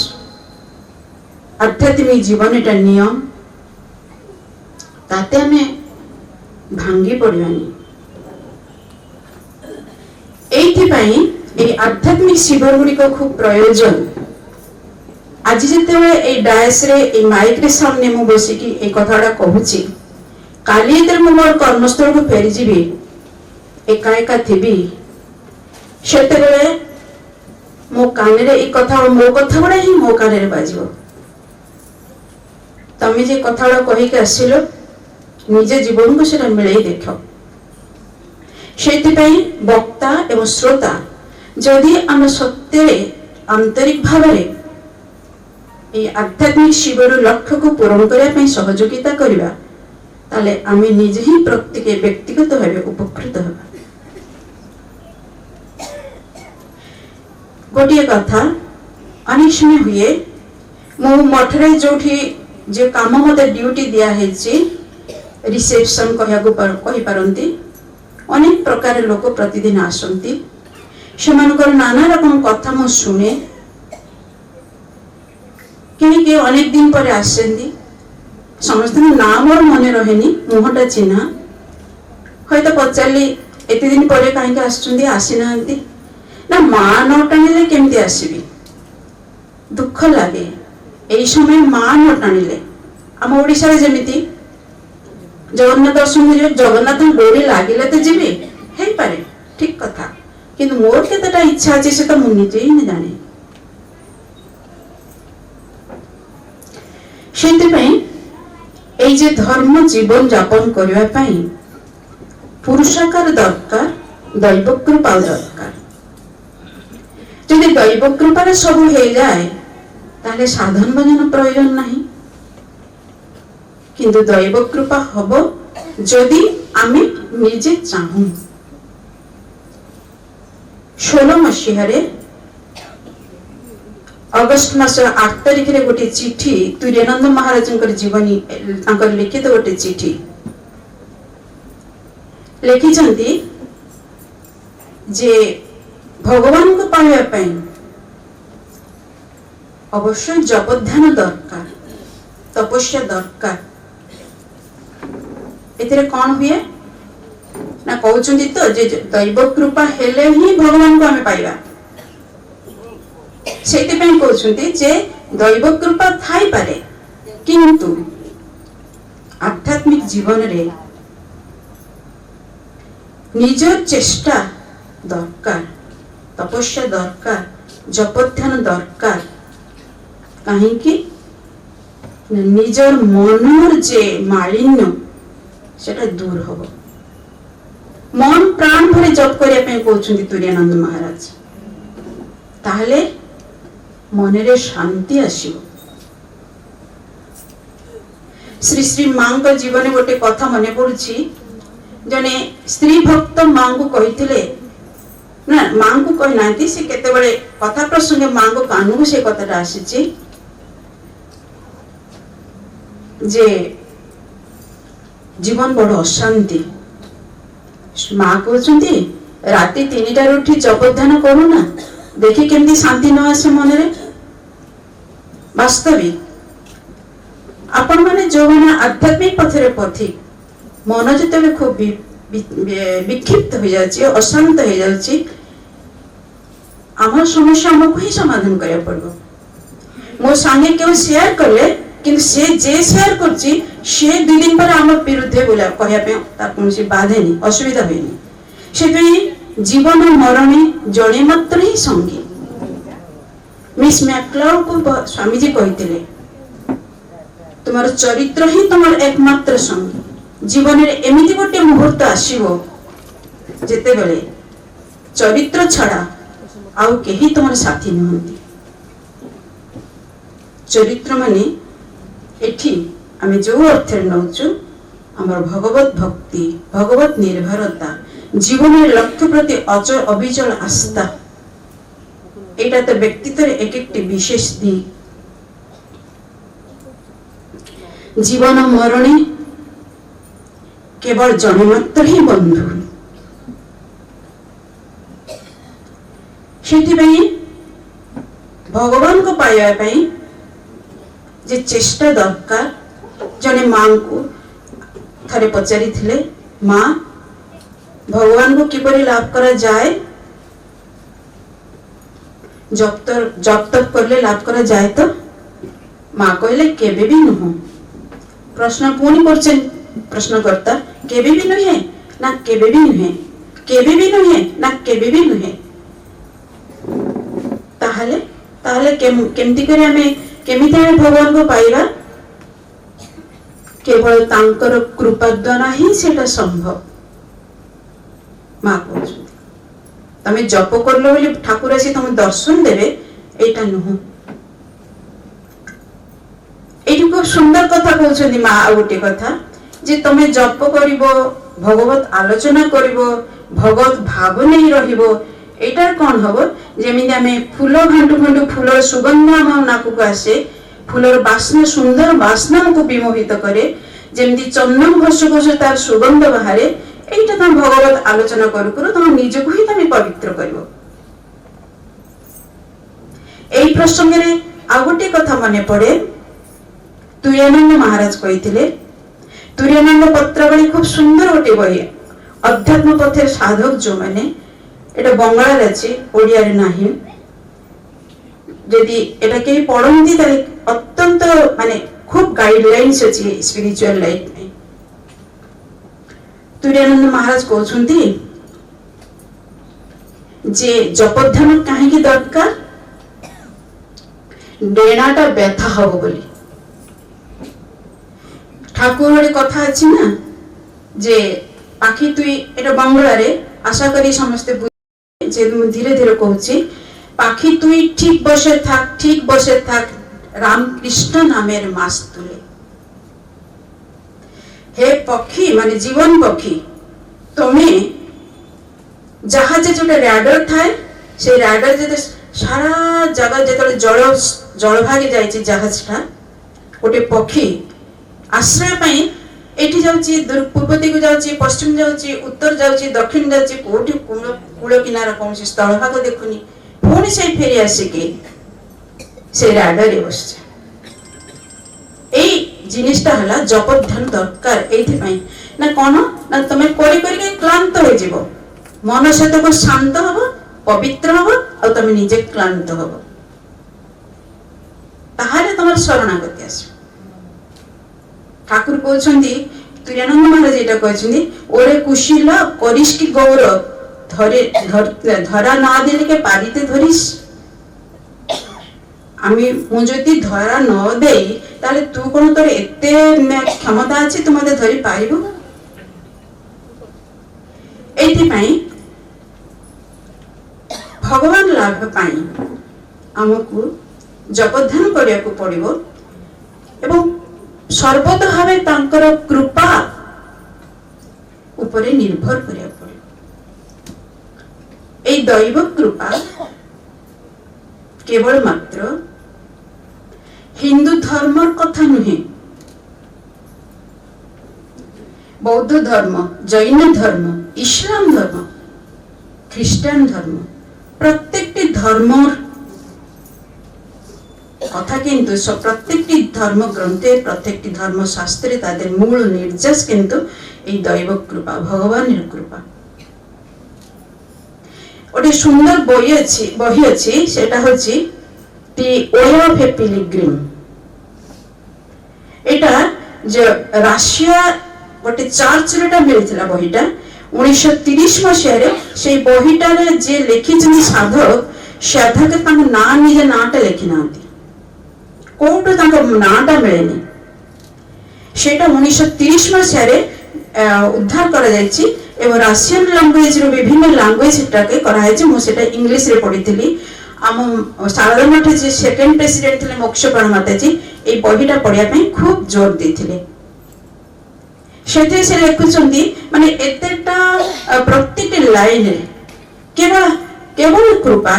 আধ্যাত্মিক জীবন এটা নিয়ম, তাতে আমি ভাঙ্গি পড়িবানি। এইথিপাই এই আধ্যাত্মিক শিবির গুড়িক খুব প্রয়োজন। আজি যেতেবেলে এই ডায়াসরে, এই মাইকরে সামনে মু বসিকি এই কথাটা কହୁছি, কালি যেতে মু মোর কর্মস্থলକୁ ফেরিଯିବି, একা একা থিবি, সেতেবেলে ମୋ କାନରେ এই କଥା, ମୋ କଥା ଗୁଡ଼ା ହିଁ ମୋ କାନରେ ବାଜିବ। ତମେ যে কথাটা কহিকে আসিল নিজ জীবনକୁ সেটা মিলাই দেখ। সেইথিপাই বক্তা এবং শ্রোতা যদি আমরা সত্যরে আন্তরিক ভাবে এই আধ্যাত্মিক শিবির লক্ষ্যକୁ পূরণ করিয়া ପାଇଁ সহযোগিতা করিবা, তাহলে আমি নিজে হি প্রত্যেকে ব্যক্তিগত ভাবে উপকৃত হবা। গোটিয়ে কথা অনেক সময় হুয়ে মু মঠরে যোঠি যে কাম মতে ডিউটি দিয়া হয়েছে, রিসেপশন কহি পারନ୍ତି, অনেক প্রকার লোক প্রতিদিন আসନ୍ତି। ସେମାନଙ୍କର ନାନା ରକମ କଥା ମୁଁ ଶୁଣେ। କେହି ଅନେକ ଦିନ ପରେ ଆସନ୍ତି, ସମସ୍ତଙ୍କ ନାଁ ମୋର ମନେ ରହେନି, ମୁହଁଟା ଚିହ୍ନା। ହୁଏତ ପଚାରିଲି ଏତେ ଦିନ ପରେ କାହିଁକି ଆସୁଛନ୍ତି, ଆସିନାହାନ୍ତି ନା ମା ନ ଟାଣିଲେ କେମିତି ଆସିବି। ଦୁଃଖ ଲାଗେ ଏଇ ସମୟ ମା ନ ଟାଣିଲେ। ଆମ ଓଡ଼ିଶାରେ ଯେମିତି ଜଗନ୍ନାଥ ଦର୍ଶନ ଯିବେ, ଜଗନ୍ନାଥଙ୍କ ଡୋରି ଲାଗିଲେ ତ ଯିବି, ହେଇପାରେ ଠିକ କଥା, କିନ୍ତୁ ମୋର କେତେଟା ଇଚ୍ଛା ଅଛି ସେ ତ ମୁଁ ନିଜେ ହିଁ ଜାଣେ। ସେଥିପାଇଁ এই যে ধর্ম জীবন যাপন করিবা পাই পুরুষাকার দরকার, দৈব কৃপা দরকার। যদি দৈব কৃপারে সবু হয়ে যায় তাহলে সাধন ভজন প্রয়োজন নাই। কিন্তু দৈব কৃপা হব যদি আমি নিজে চাহু। 16 মସିହାରେ ଅଗଷ୍ଟ ମାସ 8 ତାରିଖରେ ଗୋଟେ ଚିଠି ତୁର୍ୟାନନ୍ଦ ମହାରାଜଙ୍କର ଜୀବନୀ ତାଙ୍କର ଲିଖିତ ଗୋଟେ ଚିଠି ଲେଖିଛନ୍ତି ଯେ ଭଗବାନଙ୍କୁ ପାଇବା ପାଇଁ ଅବଶ୍ୟ ଜପ ଧ୍ୟାନ ଦରକାର, ତପସ୍ୟା ଦରକାର। ଏଥିରେ କଣ ହୁଏ ନା କହୁଛନ୍ତି ତ ଯେ ଦୈବ କୃପା ହେଲେ ହିଁ ଭଗବାନଙ୍କୁ ଆମେ ପାଇବା। ସେଇଥିପାଇଁ କହୁଛନ୍ତି ଯେ ଦୈବ କୃପା ଥାଇପାରେ କିନ୍ତୁ ଆଧ୍ୟାତ୍ମିକ ଜୀବନରେ ନିଜ ଚେଷ୍ଟା ଦରକାର, ତପସ୍ୟା ଦରକାର, ଜପ ଧ୍ୟାନ ଦରକାର। କାହିଁକି ନିଜର ମନର ଯେ ମାଳିନ୍ୟ ସେଟା ଦୂର ହବ। ମନ ପ୍ରାଣ ଭରି ଜପ କରିବା ପାଇଁ କହୁଛନ୍ତି ତୁର୍ୟାନନ୍ଦ ମହାରାଜ। ତାହେଲେ ମନରେ ଶାନ୍ତି ଆସିବ। ଶ୍ରୀ ଶ୍ରୀ ମାଙ୍କ ଜୀବନରେ ଗୋଟେ କଥା ମନେ ପଡୁଛି। ଜଣେ ସ୍ତ୍ରୀ ଭକ୍ତ ମାଙ୍କୁ କହିଥିଲେ, ନା ମାଙ୍କୁ କହିନାହାନ୍ତି, ସେ କେତେବେଳେ କଥା ପ୍ରସଙ୍ଗେ ମାଙ୍କ କାନକୁ ସେ କଥାଟା ଆସିଛି ଯେ ଜୀବନ ବଡ ଅଶାନ୍ତି। ମା କହୁଛନ୍ତି ରାତି 3টাରୁ ଉଠି ଜପ ଧ୍ୟାନ କରୁନା, ଦେଖି କେମିତି ଶାନ୍ତି ନ ଆସେ ମନରେ। ବାସ୍ତବିକ ଆପଣ ମାନେ ଯୋଉମାନେ ଆଧ୍ୟାତ୍ମିକ ପଥରେ ପଥିକ, ମନ ଯେତେବେଳେ ଖୁବ ବିକ୍ଷିପ୍ତ ହୋଇଯାଉଛି, ଅଶାନ୍ତ ହେଇଯାଉଛି, আমার সমস্যা আমাকে ହିଁ সমাধান କରିବାକୁ ପଡିବ। ମୋ ସାଙ୍ଗେ କେউ ସେୟାର କଲେ କିନ୍ତୁ ସେ ଯେ ସେୟାର କରୁଛି ସେ 2 ଦିନ ପରେ ଆମ ବିରୁଦ୍ଧରେ କହିବା ପାଇଁ ତାର କୌଣସି ବାଧେନି, ଅସୁବିଧା ହୁଏନି। ସେଥିପାଇଁ ଜୀବନ ମରଣେ ଜଣେ ମାତ୍ର ହିଁ ସଙ୍ଗୀ। ମିସ୍ ମ୍ୟାକ୍ଲାଉଡଙ୍କୁ ସ୍ୱାମୀଜୀ କହିଥିଲେ ତୁମର ଚରିତ୍ର ହିଁ ତୁମର ଏକମାତ୍ର ସଙ୍ଗୀ। ଜୀବନରେ ଏମିତି ଗୋଟେ ମୁହୂର୍ତ୍ତ ଆସିବ ଯେତେବେଳେ ଚରିତ୍ର ଛଡା ଆଉ କେହି ତୁମର ସାଥୀ ନୁହନ୍ତି। ଚରିତ୍ର ମାନେ ଏଠି ଆମେ ଯୋଉ ଅର୍ଥରେ ନଉଛୁ ଆମର ଭଗବତ ଭକ୍ତି, ଭଗବତ ନିର୍ଭରତା, ଜୀବନରେ ଲକ୍ଷ୍ୟ ପ୍ରତି ଅବିଚଳ ଆସ୍ଥା, এটা তো ব্যক্তিত্বের এক একটি বিশেষ দিক। জীবন মরণে কেবল জনে মাত্র ହିଁ বন্ধু। ସେଥିପାଇଁ ଭଗବାନଙ୍କୁ ପାଇବା ପାଇଁ ଯେ ଚେଷ୍ଟା ଦରକାର। ଜଣେ ମାଙ୍କୁ ଥରେ ପଚାରିଥିଲେ, ମା ଭଗବାନଙ୍କୁ କିପରି ଲାଭ କରାଯାଏ? जब तक करले लाभ करा जाए तो माँ कहले केबे भी नुह। प्रश्न पुणी करछन प्रश्नकर्ता, केबे भी नुहे ना केबे भी नुहे, केबे भी नुहे ना केबे भी नुहे। ताहले ताहले केमती करे हमें केमिति हमें भगवान को पाइबा? केवल तांकर कृपा द्वारा ही सेटा संभव। माँ कहछन तमे जप करलो बोली ठाकुर आसी तुम दर्शन देवे, एटा नुह। एठी खूब सुंदर कथा कहउछनी माँ। आ गोटे कथा जे तमे जप करिवो, भगवत आलोचना करिवो, भगवत भाव नहीं रहिवो, एटा कोन हबो? जेमिति हमें फूल घंटू घंटू फूलर सुगंध हम नाकु आसे, फूलर बास्ना सुंदर बास्ना हमको विमोहित करे, जेमिति चंदन घस घस तार सुगंध बाहरे। এইটা তুমি ভগবত আলোচনা করু করু তোমার নিজকে হি তুমি পবিত্র করিব। এই প্রসঙ্গে ଆଉ ଗୋଟିଏ କଥା ମନେ ପଡେ ତୁରାନନ୍ଦ ମହାରାଜ କହିଥିଲେ ତୁରାନନ୍ଦ ପତ୍ରାବଳୀ খুব ସୁନ୍ଦର ଗୋଟେ ବହି ଅଧ୍ୟାତ୍ମ ପଥରେ ସାଧକ ଯୋଉମାନେ এটা ବଙ୍ଗଳାରେ ଅଛି ଓଡ଼ିଆରେ ନାହିଁ ଯଦି এটা କେହି ପଢନ୍ତି ତାହେଲେ ଅত্যନ୍ତ ମାନେ খুব ଗାଇଡଲାଇନ୍ସ ଅଛି ସ୍ପିରିଚୁଆଲ ଲାଇଫ ପାଇଁ ତୁରାନନ୍ଦ ମହାରାଜ କହୁଛନ୍ତି ଯେ ଜପଧ୍ୟାନ କାହିଁକି ଦରକାର ଡେଣାଟା ବ୍ୟଥା ହବ ବୋଲି ଠାକୁର କଥା ଅଛି ନା ଯେ ପାଖି ତୁଇ এটা বাংলাରେ আশা করি সমস্ত যে ধীরে ধীরে কହୁছি পাখি তুই ঠিক বসে থাক রামকৃষ্ণ নামের মাস তুলে হে পক্ষী মানে জীবন পক্ষী তুমি জাহাজে যেটা রাডার থাকে সেই রাডার যেতে সারা জায়গা যেতବେଳେ জলভাগে যাইছে জাহাজটা গোটে পক্ষী আশ্রয় পাই এটি যাଉଛି ପୂର୍ବ ଦିଗକୁ ଯାଉଛି ପଶ୍ଚିମ ଯାଉଛି ଉତ୍ତର ଯାଉଛି ଦକ୍ଷିଣ ଯାଉଛି କୋଉଠି କୂଳ କିନାର କୌଣସି ସ୍ଥଳଭାଗ ଦେଖୁନି ପୁଣି ସେଇ ଫେରି ଆସିକି ସେଇ ରାଡାରେ ବସିছে এই জিনিসটা হলা জপধ্যান দরকার এইথিপাই না কোন না তুমি করি করি ক্লান্ত হয়ে যাব মন সেতক শান্ত হব পবিত্র হব আর তুমি নিজে ক্লান্ত হব তাহলে তোমার শরণাগতি আসবে ঠাকুর কହୁଛନ୍ତି তুরানন্দ মহারাজ এটা কହୁଛନ୍ତି ওরে কুশীল করিস কি গৌরব ধরা না দিলে পারিতে ধরিস আমি মু যদি ধরা ন দেই তাহলে তু কোন তোর এতে ক্ষমতা আছে তু মতে ধরি পারিব এইথিপাই ভগবান লাভ পাই ଆମକୁ জপধ্যান କରିବାକୁ ପଡିବ ଏବଂ সর্বদা ভাবে তাঙ্কর কৃপা উপরে নির্ভর କରିବାକୁ ପଡିବ এই দৈব কৃপা কেবল মাত্র হিন্দু ধর্মর কথা নুহে বৌদ্ধ ধর্ম জৈন ধর্ম ইসলাম ধর্ম খ্রিস্টান ধর্ম প্রত্যেকটি ধর্মর কথা কিন্তু প্রত্যেকটি ধর্ম গ্রন্থে প্রত্যেকটি ধর্ম শাস্ত্রে তাদের মূল নির্যাস কিন্তু এই দৈব কৃপা ভগবানের কৃপা ওটি সুন্দর বহি আছে সেটা হচ্ছে দি ওয়ে অফ এ পিলিগ্রিম এটা যে রাশিয়া গোটে চার্চরে এটা মিলিଥିଲା বহিটা 1930 মସିହାରେ সেই বহিটারে যে লেখিଛନ୍ତି ସାଧକ ତାଙ୍କ ନାଁ ନିଜ ନାଁଟା ଲେଖି ନାହାନ୍ତି କୋଉଠୁ ତାଙ୍କ ନାଁଟା ମିଳେନି সেটা 1930 মସିହାରେ উদ্ধার করা যাইছি এবং রাশিয়ান ল্যাঙ্গুয়েজ র বিভিন্ন ল্যাঙ্গুয়েজ এটাকে করা হয়েছে মু সেটা ইংলিশ রে পড়িଥିଲି আম সারদা মঠ যে সেকেন্ড প্রেসিডেন্ট ଥିଲେ মোক্ষপ্রাণ মাতাজি এই বহিটা পড়িয়া ପାଇଁ খুব জোর ଦେଇଥିଲେ সেতে সে লেখুଛନ୍ତି মানে এতেটা প্রত্যেকটি লাইনে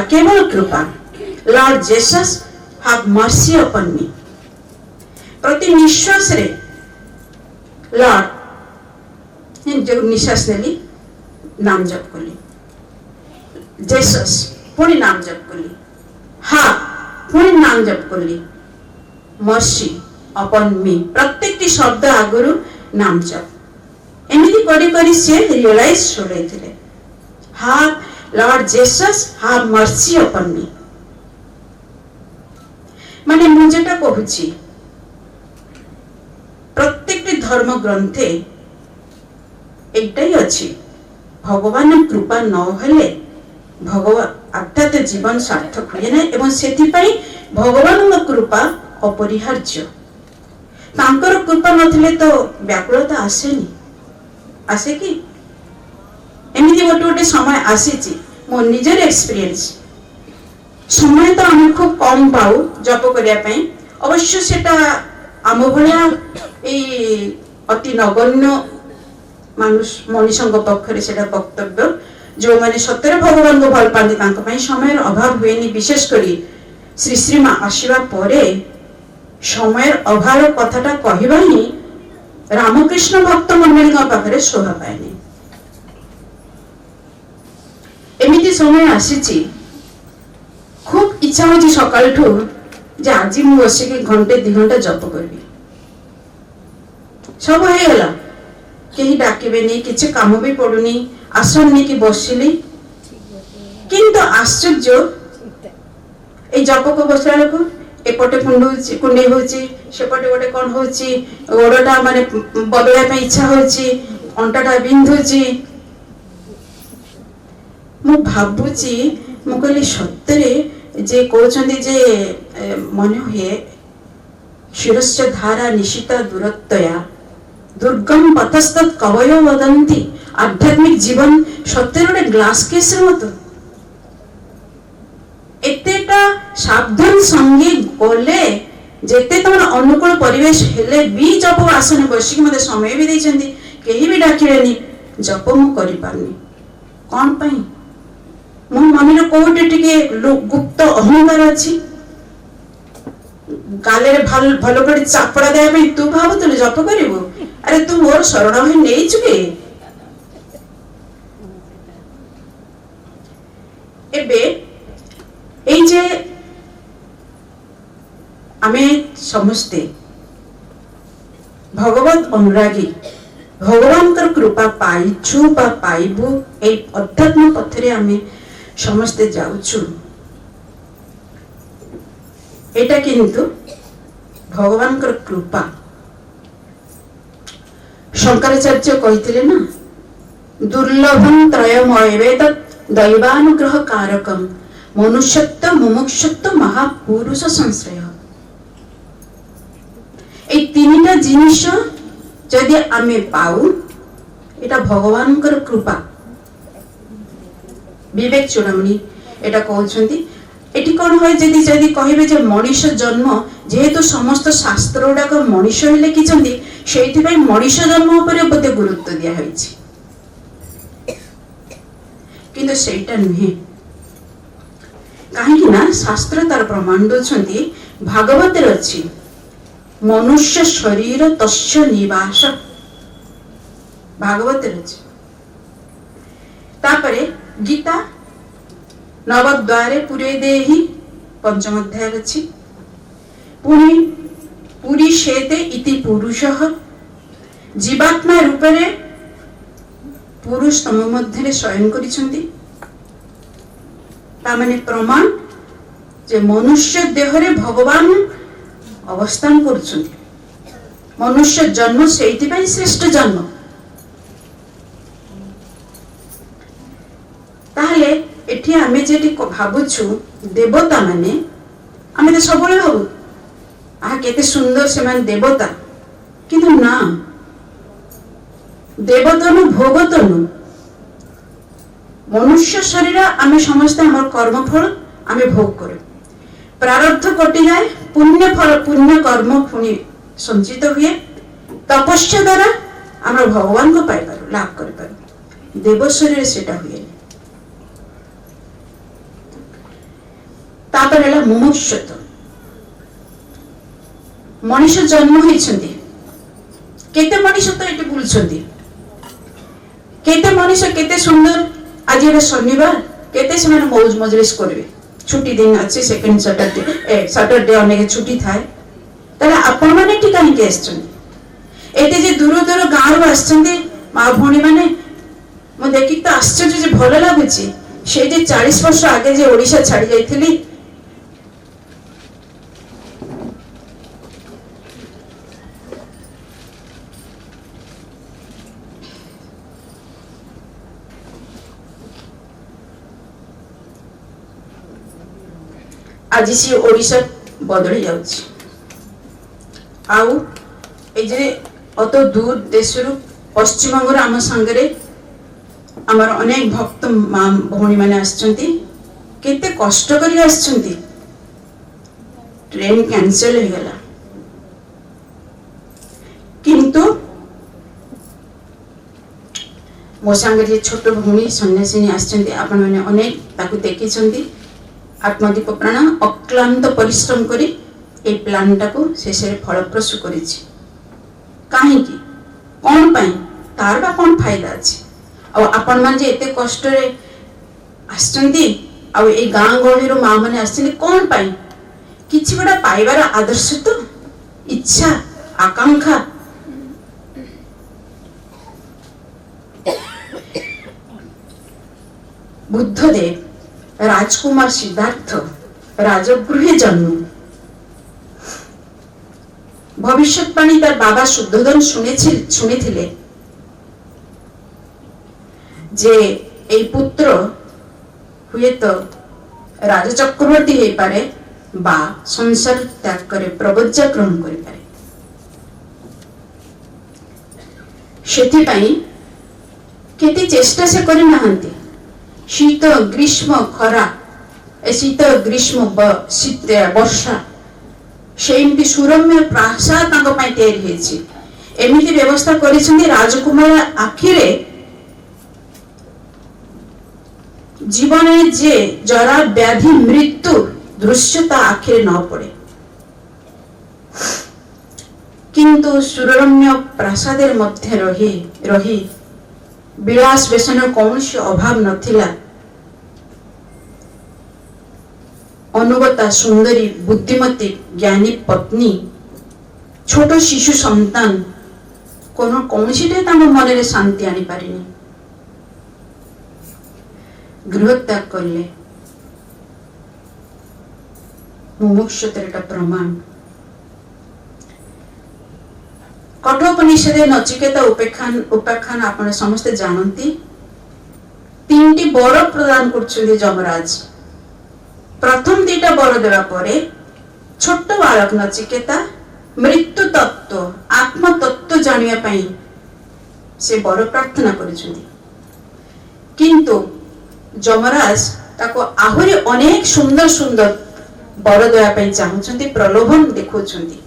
কেবল কৃপা Lord Jesus have mercy upon me প্রতি নিঃশ্বাসরে লর্ড जो निश्वास नेली नाम जप कली जेसस पुणी नाम जप कली हा पुणी नाम जप कली मर्सी अपॉन मी प्रत्येकटी शब्द आगुरु नाम जप एमिति करी करी से रियलाइज छोड़ैथिले हा लॉर्ड जेसस हा मर्सी अपॉन मी माने मु जेटा कहूची प्रत्येकटी धर्म ग्रंथे এইটাই আছে ভগবান কৃপা ন হলে ভগবান আধ্যাত্মিক জীবন সার্থক হয় না এবং সেথিপাই ভগবানଙ୍କ কৃপা অপরিহার্য তাঙ্কর কৃপা নথিলে তো ব্যাকুলতা আসেনি আসে কি এমিতি গোটে গোটে সময় আসিছি মো নিজের এক্সপেরিয়েন্স সময় তো আমি খুব কম পাও জপ করিয়া পাই অবশ্য সেটা আম ভলিয়া এই অতি নগণ্য মানুষ মনীষଙ୍କ পক্ষରେ সেটা বক্তব্য ଯୋଉମାନେ ସତରେ ଭଗବାନଙ୍କୁ ଭଲ ପାଆନ୍ତି ତାଙ୍କ ପାଇଁ ସମୟର ଅଭାବ ହୁଏନି ବିଶେଷ କରି ଶ୍ରୀ ଶ୍ରୀ ମା ଆସିବା ପରେ ସମୟର ଅଭାବ କଥାଟା କହିବା ହିଁ ରାମକୃଷ୍ଣ ଭକ୍ତ ମଣ୍ଡଳୀଙ୍କ ପାଖରେ ଶୋଭା ପାଏନି ଏମିତି ସମୟ ଆସିଛି খুব इच्छा हो सकाल ठू जे आज मु बसिक घंटे 2 घंटा जप करी सब हो गला कहीं डाकबे नहीं किसी काम भी पड़ुनी आसन नहीं कि बसिली किंतु आश्चर्य ए जप को बसला लोक एपटे कुंडे होची सेपटे गोटे कौन होची गोड़टा माने बदलवा पे इच्छा होची अंटाटा बिंधुची मु भाबुची मु कहली सत्तरे जे कहउछंदी जे मन हुए शिरस्य धारा निशिता दूरत्वया दुर्गम पथस्तत् कवयो वदन्ति आध्यात्मिक जीवन सत्तरे गोटे ग्लास केस मत एतेटा सावधान संगे गले जेते तुम अनुकूल परिवेश हेले भी जप आसन बसिक मते समय भी देइछंदी केही भी डाकिलेनी जप मु करि पारनी कोन पई मो मन रे कोटे टिके गुप्त अहंकार अछि गाले रे भलो कड़ी चापड़ा दे पे तू भाबुतले जप करिवो अरे तू मोर शरण होई नेइ चुके एबे এই যে আমি समस्ते भगवत अनुरागी भगवान कृपा पाइछु बा पाइबु ए अध्यात्म पथरे आमे समस्ते जाउछु एटा किंतु भगवान कृपा शंकराचार्य कहिथिले ना दुर्लभं त्रयमय वेद दैवानुग्रह कारकम मनुष्यत्व मुमुक्षत्व महापुरुष संश्रय ए तीनटा जिनिस जदि आमे पाऊ एटा भगवान कृपा विवेक चूड़ामणि एटा कहउछंती एटी कोन होय जदि जदि कहिबे जे मनुष्य जन्म जेहेतु समस्त शास्त्र उडा को मनुष्य हेले किचंदी सेइथि पई मनुष्य जन्म ऊपर बोते गुरुत्व दिया होइछि किंतु सेटा नुहे कहीं ना शास्त्र तार प्रमाण दौरान भागवत अच्छी मनुष्य शरीर तस्य निवास भागवत अच्छी तापरे गीता नवद्वारे पुरे देहि पंचम अध्याय अच्छी पुणी पुरी शेते इति पुरुषः जीवात्मा रूपरे पुरुष तम मध्य शयन करिसंती तामाने प्रमाण जे मनुष्य देहरे भगवान अवस्थान करुछंती मनुष्य जन्म सेइति पई श्रेष्ठ जन्म ताहले एठी आमे जेटी भाबुछु देवता माने आमे तो सबले भाबु आ केते सुंदर से मान देवता किंतु ना देवता नु भोगत नु मनुष्य शरीर आमे समस्त हमर कर्म फल आमे भोग करू प्रारब्ध कटि जाए पुण्य फल पुण्य कर्म पुनि संचित हुए तपस्या द्वारा हमर भगवान को पाई पारू लाभ कर पारू देव शरीर सेटा हुए तापर हला मुमुक्षुत्व मनुष्य जन्म होइछंती केते मनुष्य तो एटी बुलछंती केते मनुष्य केते सुंदर आज शनिवार केते से मौज मजलिस करेंगे छुट्टी दिन अच्छे सेकेंड सैटरडे अनेक छुट्टी थाए ताले आपण माने ठी काहे के आछन एते जे दूर दूर गाँव रो आछन माँ भौणी माने मो देखि तो आश्चर्य जे भल लागुची से जे 40 वर्ष आगे जे ओडिशा छाड़ी जाइथिली आज सी ओडिशा बदली जाउछि आउ ए जे अत दूर देश रु पश्चिम बंग आम संगे आमर अनेक भक्त माँ भौणी माने आछंती केते कष्ट करी आछंती ट्रेन कैंसिल हो गला किंतु मो संगे जे छोट भौणी सन्यासिनी आछंती आपण माने अनेक ताकू देखिछंती आत्मदीप प्राण अक्लांत परिश्रम करी ए प्लान टाको शेष फलप्रसू करिछि काहे कि कोन पई तार बा कोन फायदा अछि आ आपण मान जे एते कष्ट रे आछंती आउ ए गाँ गहली माँ मैंने आसते कौन पाई किसी गोटा पाइबार आदर्श तो इच्छा आकांक्षा बुद्धदेव राजकुमार सिद्धार्थ राजगृहे जन्म भविष्यवाणी तार बाबा शुद्धोधन शुणी थिले जे ए पुत्र हुए तो राज चक्रवर्ती हो पारे बा संसार त्याग करे प्रबज्जा ग्रहण करि पारे सेथि पई केते चेष्टा से करि नाहंती शीत ग्रीष्म खरा शीत ग्रीष्म शीत वर्षा सेमती सुरम्य प्रासाद तांको पई तैयारी हेछि एमिति व्यवस्था करिसंती राजकुमार आखिरे जीवन जे जरा व्याधि मृत्यु दृश्यता आखिरे न पड़े किंतु सुरम्य प्रासादेर मध्य रही रही विलास व्यसन कौन से अभाव नथिला अनुगता सुंदरी बुद्धिमती ज्ञानी पत्नी छोट शिशु संतान कौन मन में शांति आनी पारिनी गृह त्याग करले मुमुक्षुतर प्रमाण कठोपनिषदे नचिकेता उपाख्यान आपण समस्त जानती तीनटी वर प्रदान करछुंदी जमराज प्रथम दीटा वर देवा परे छोट बालक नचिकेता मृत्यु तत्व आत्म तत्व जानिया पई से वर प्रार्थना करिछुंदी किंतु जमराज ताको आहुरी अनेक सुंदर सुंदर वर देवा पई चाहुछंती प्रलोभन देखौछंती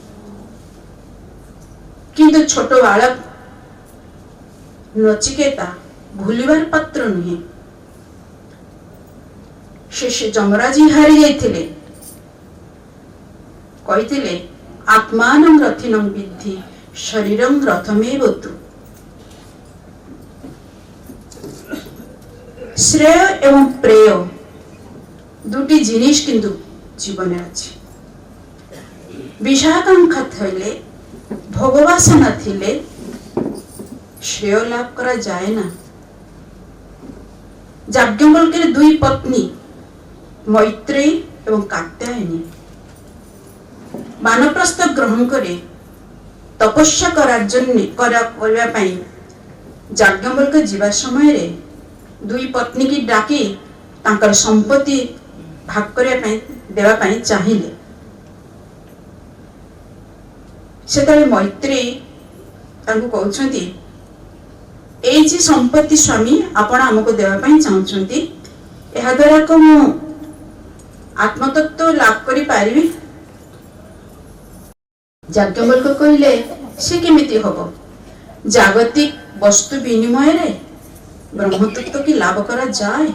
किंतु छोट बालक नचिकेता भूलिबार पात्र नुहे शेष जमराज हारी जाइथिले कहिथिले आत्मानं रथिनं विद्धि शरीरं रथमेव तु श्रेय एवं प्रेय दुटी जिनिस किंतु जीवन अछि विषयाकांक्षा थैले भोगवासना थिले श्रेय लाभ करा जाए ना याज्ञवल्क्य दुई पत्नी मैत्रेयी एवं कात्यायनी वानप्रस्थ ग्रहण करे तपस्या करबा पई याज्ञवल्क्य जीवा समय रे दुई पत्नी की डाकी तांकर संपत्ति भाग करबा पई देबा पई चाहिले सेतले मैत्रेयी तांको कहउछंती ए जी संपत्ति स्वामी आपण हमको देबा पई चाहुछंती एहा द्वारा को मु आत्मतत्व लाभ करि पारिबी याज्ञवल्क्य कहिले से केमिति हबो जागतिक वस्तु विनिमय रे ब्रह्मतत्व की लाभ करा जाए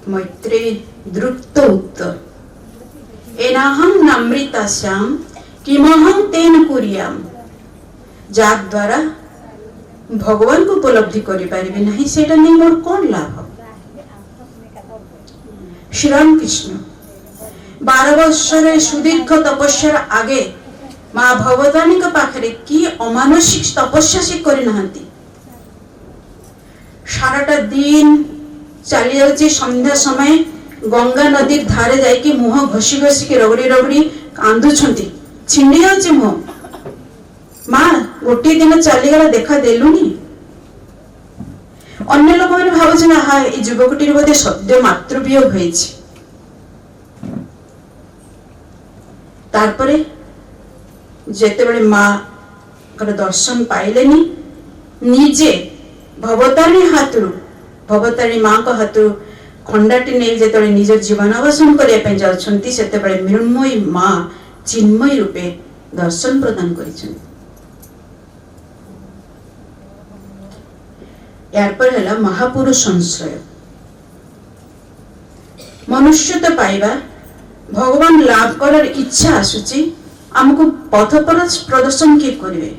मैत्रेयी द्रुत उत्तर एनाहं नामृतास्याम किमहं तेन कुर्याम जा द्वारा भगवान को उपलब्धि करि पारिबे नहीं सेटा नै मोर कोन लाभ श्री राम कृष्ण 12 वर्षर सुदीर्घ तपस्यार आगे माँ भवतानी के पाखरे की अमानुषिक तपस्या से करि नहंती साराटा दिन चली जाउची संध्या समय गंगा नदी धारे जाइकी मुह घसी घसी के रगड़ी रगड़ी कांदुछंती छिंडी जाउची मुह माँ गोटे दिन चलीगला देखा देलुनी अन्य लोक मैंने भावुछन हा ए युवकटी बोधे सद्य मातृवियोग होइछि तारपरे जेतेबेले माँ कर दर्शन पाइलेनी निजे भवतारिणी हाथरू भवतारिणी माँ को हाथरू खंडाटी नहीं जेतेबेले निज जीवन अवसान करिया पे जाउछंती सेतेबेले मृण्मयी माँ चिन्मयी रूपे दर्शन प्रदान करिछंती यार पर हला महापुरुष संश्रय मनुष्य तो पाइबा भगवान लाभ कर इच्छा आसुची हमको पथ प्रदर्शन किए करेंगे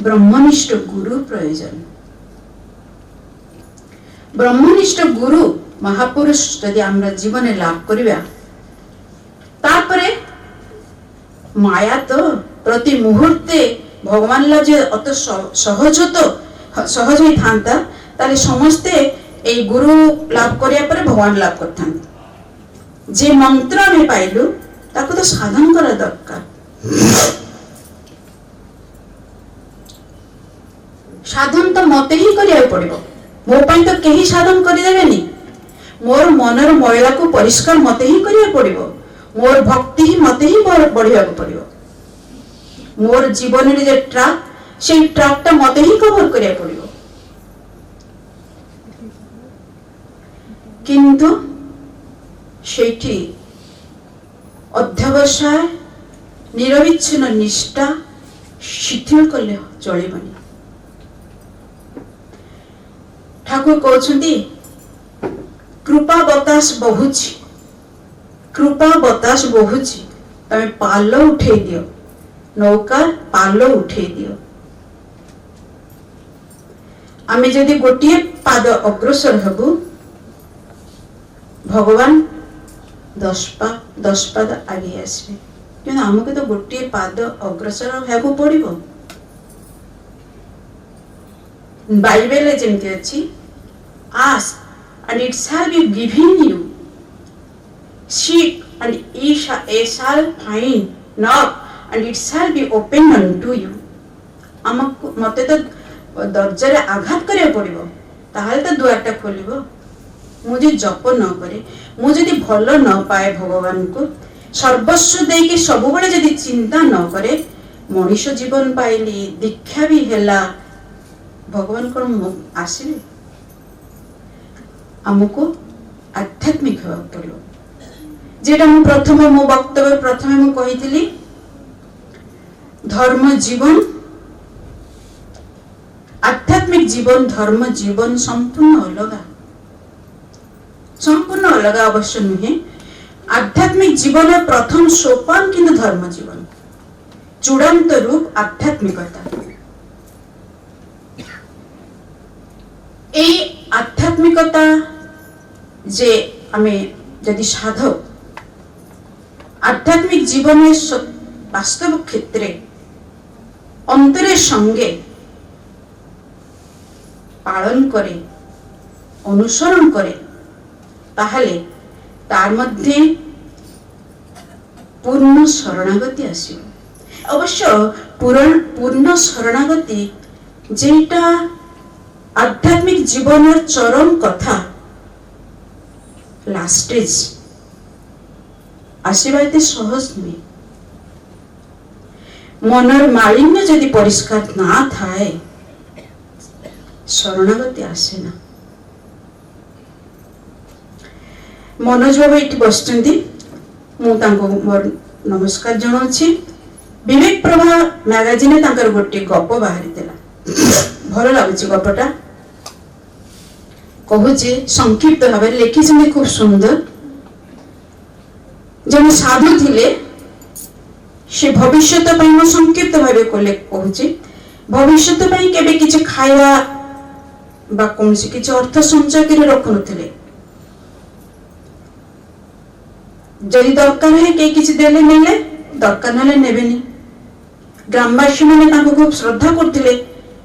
ब्रह्मनिष्ठ गुरु प्रयोजन ब्रह्मनिष्ठ गुरु महापुरुष जदि आम जीवन लाभ करिबा तापरे माया तो प्रति मुहूर्ते भगवान ला जे अत सहज तो सहज ही थांता ताले समस्ते ए गुरु लाभ करिया परे भगवान लाभ करथान जे मंत्र में पाइलु ताको तो साधन करा दरकार साधन तो मते ही करिया पड़िबो मो पई तो केही साधन करि देबेनी मोर मनर मैला को परिष्कार मते ही करिया पड़िबो मोर भक्ति ही मते ही बढ़िया को पड़िबो मोर जीवन रे जे ट्रैक से ट्रैक ता मते ही कवर करिया पड़िबो किंतु सेठी अध्यवसाय निरविच्छिन्न निष्ठा शिथिल कले चलिबनी ठाकुर कहउछंती कृपा बतास बहुची कृपा बतास बहुची तमे पाल उठे दियो नौका पाल उठे दियो आमे जदि गोटिए पाद अग्रसर हबु भगवान 10 पाद आगे आसबे कि आमको तो गोटिए पाद अग्रसर हेबु पड़िबो बाइबल जेमती अछि ask and it shall be given you seek and ye shall find knock and it shall be opened unto you हमको मते तो दर्जारे आघात करिया पड़िबो ताहाले तो दुआरटा खोलिबो मुझे जप न करे मुझे यदि भल न पाए भगवान को सर्वस्व दे के सब बड़े यदि चिंता न करे मनुष्य जीवन पाइली दीक्षा भी हैला भगवान को आसिले हमको आध्यात्मिक होगा पड़ो जेटा मु प्रथम मो वक्तव्य प्रथम मु कहितली धर्म जीवन आध्यात्मिक जीवन धर्म जीवन संपूर्ण अलग अवश्य नुहे आध्यात्मिक जीवन प्रथम सोपान किंतु धर्म जीवन चूड़ांत रूप आध्यात्मिकता ए आध्यात्मिकता जे आमे यदि साधक आध्यात्मिक जीवन वास्तव क्षेत्रे अंतरे संगे पालन करे अनुसरण करे ताहले तार मध्य पूर्ण शरणागति आसिबो अवश्य पूर्ण शरणागति जेटा आध्यात्मिक जीवन चरम कथा लास्टेज आशीर्वाद सहज नुहे मनर मालिन्य यदि परिष्कार ना थाए शरणागति आसे ना मनोज बाबा ये बसचंती मु तांको मोर नमस्कार जनाउछि विवेक प्रभा मैगजीन तांकर गोटे गप बाहरी देला भल लागुछि गपटा कहूचे संक्षिप्त भाव लिखी खूब सुंदर जन साधु थिले से भविष्यत पई संक्षिप्त भाव कहूचे भविष्यत पई केबे किछि खाइबा बा कोनसी किछि अर्थ संचय करे रखु नथिले जदि दरकार है के किछि देले नेले दरकार नले नेबेनी ग्रामवासी माने तांको खूब श्रद्धा करथिले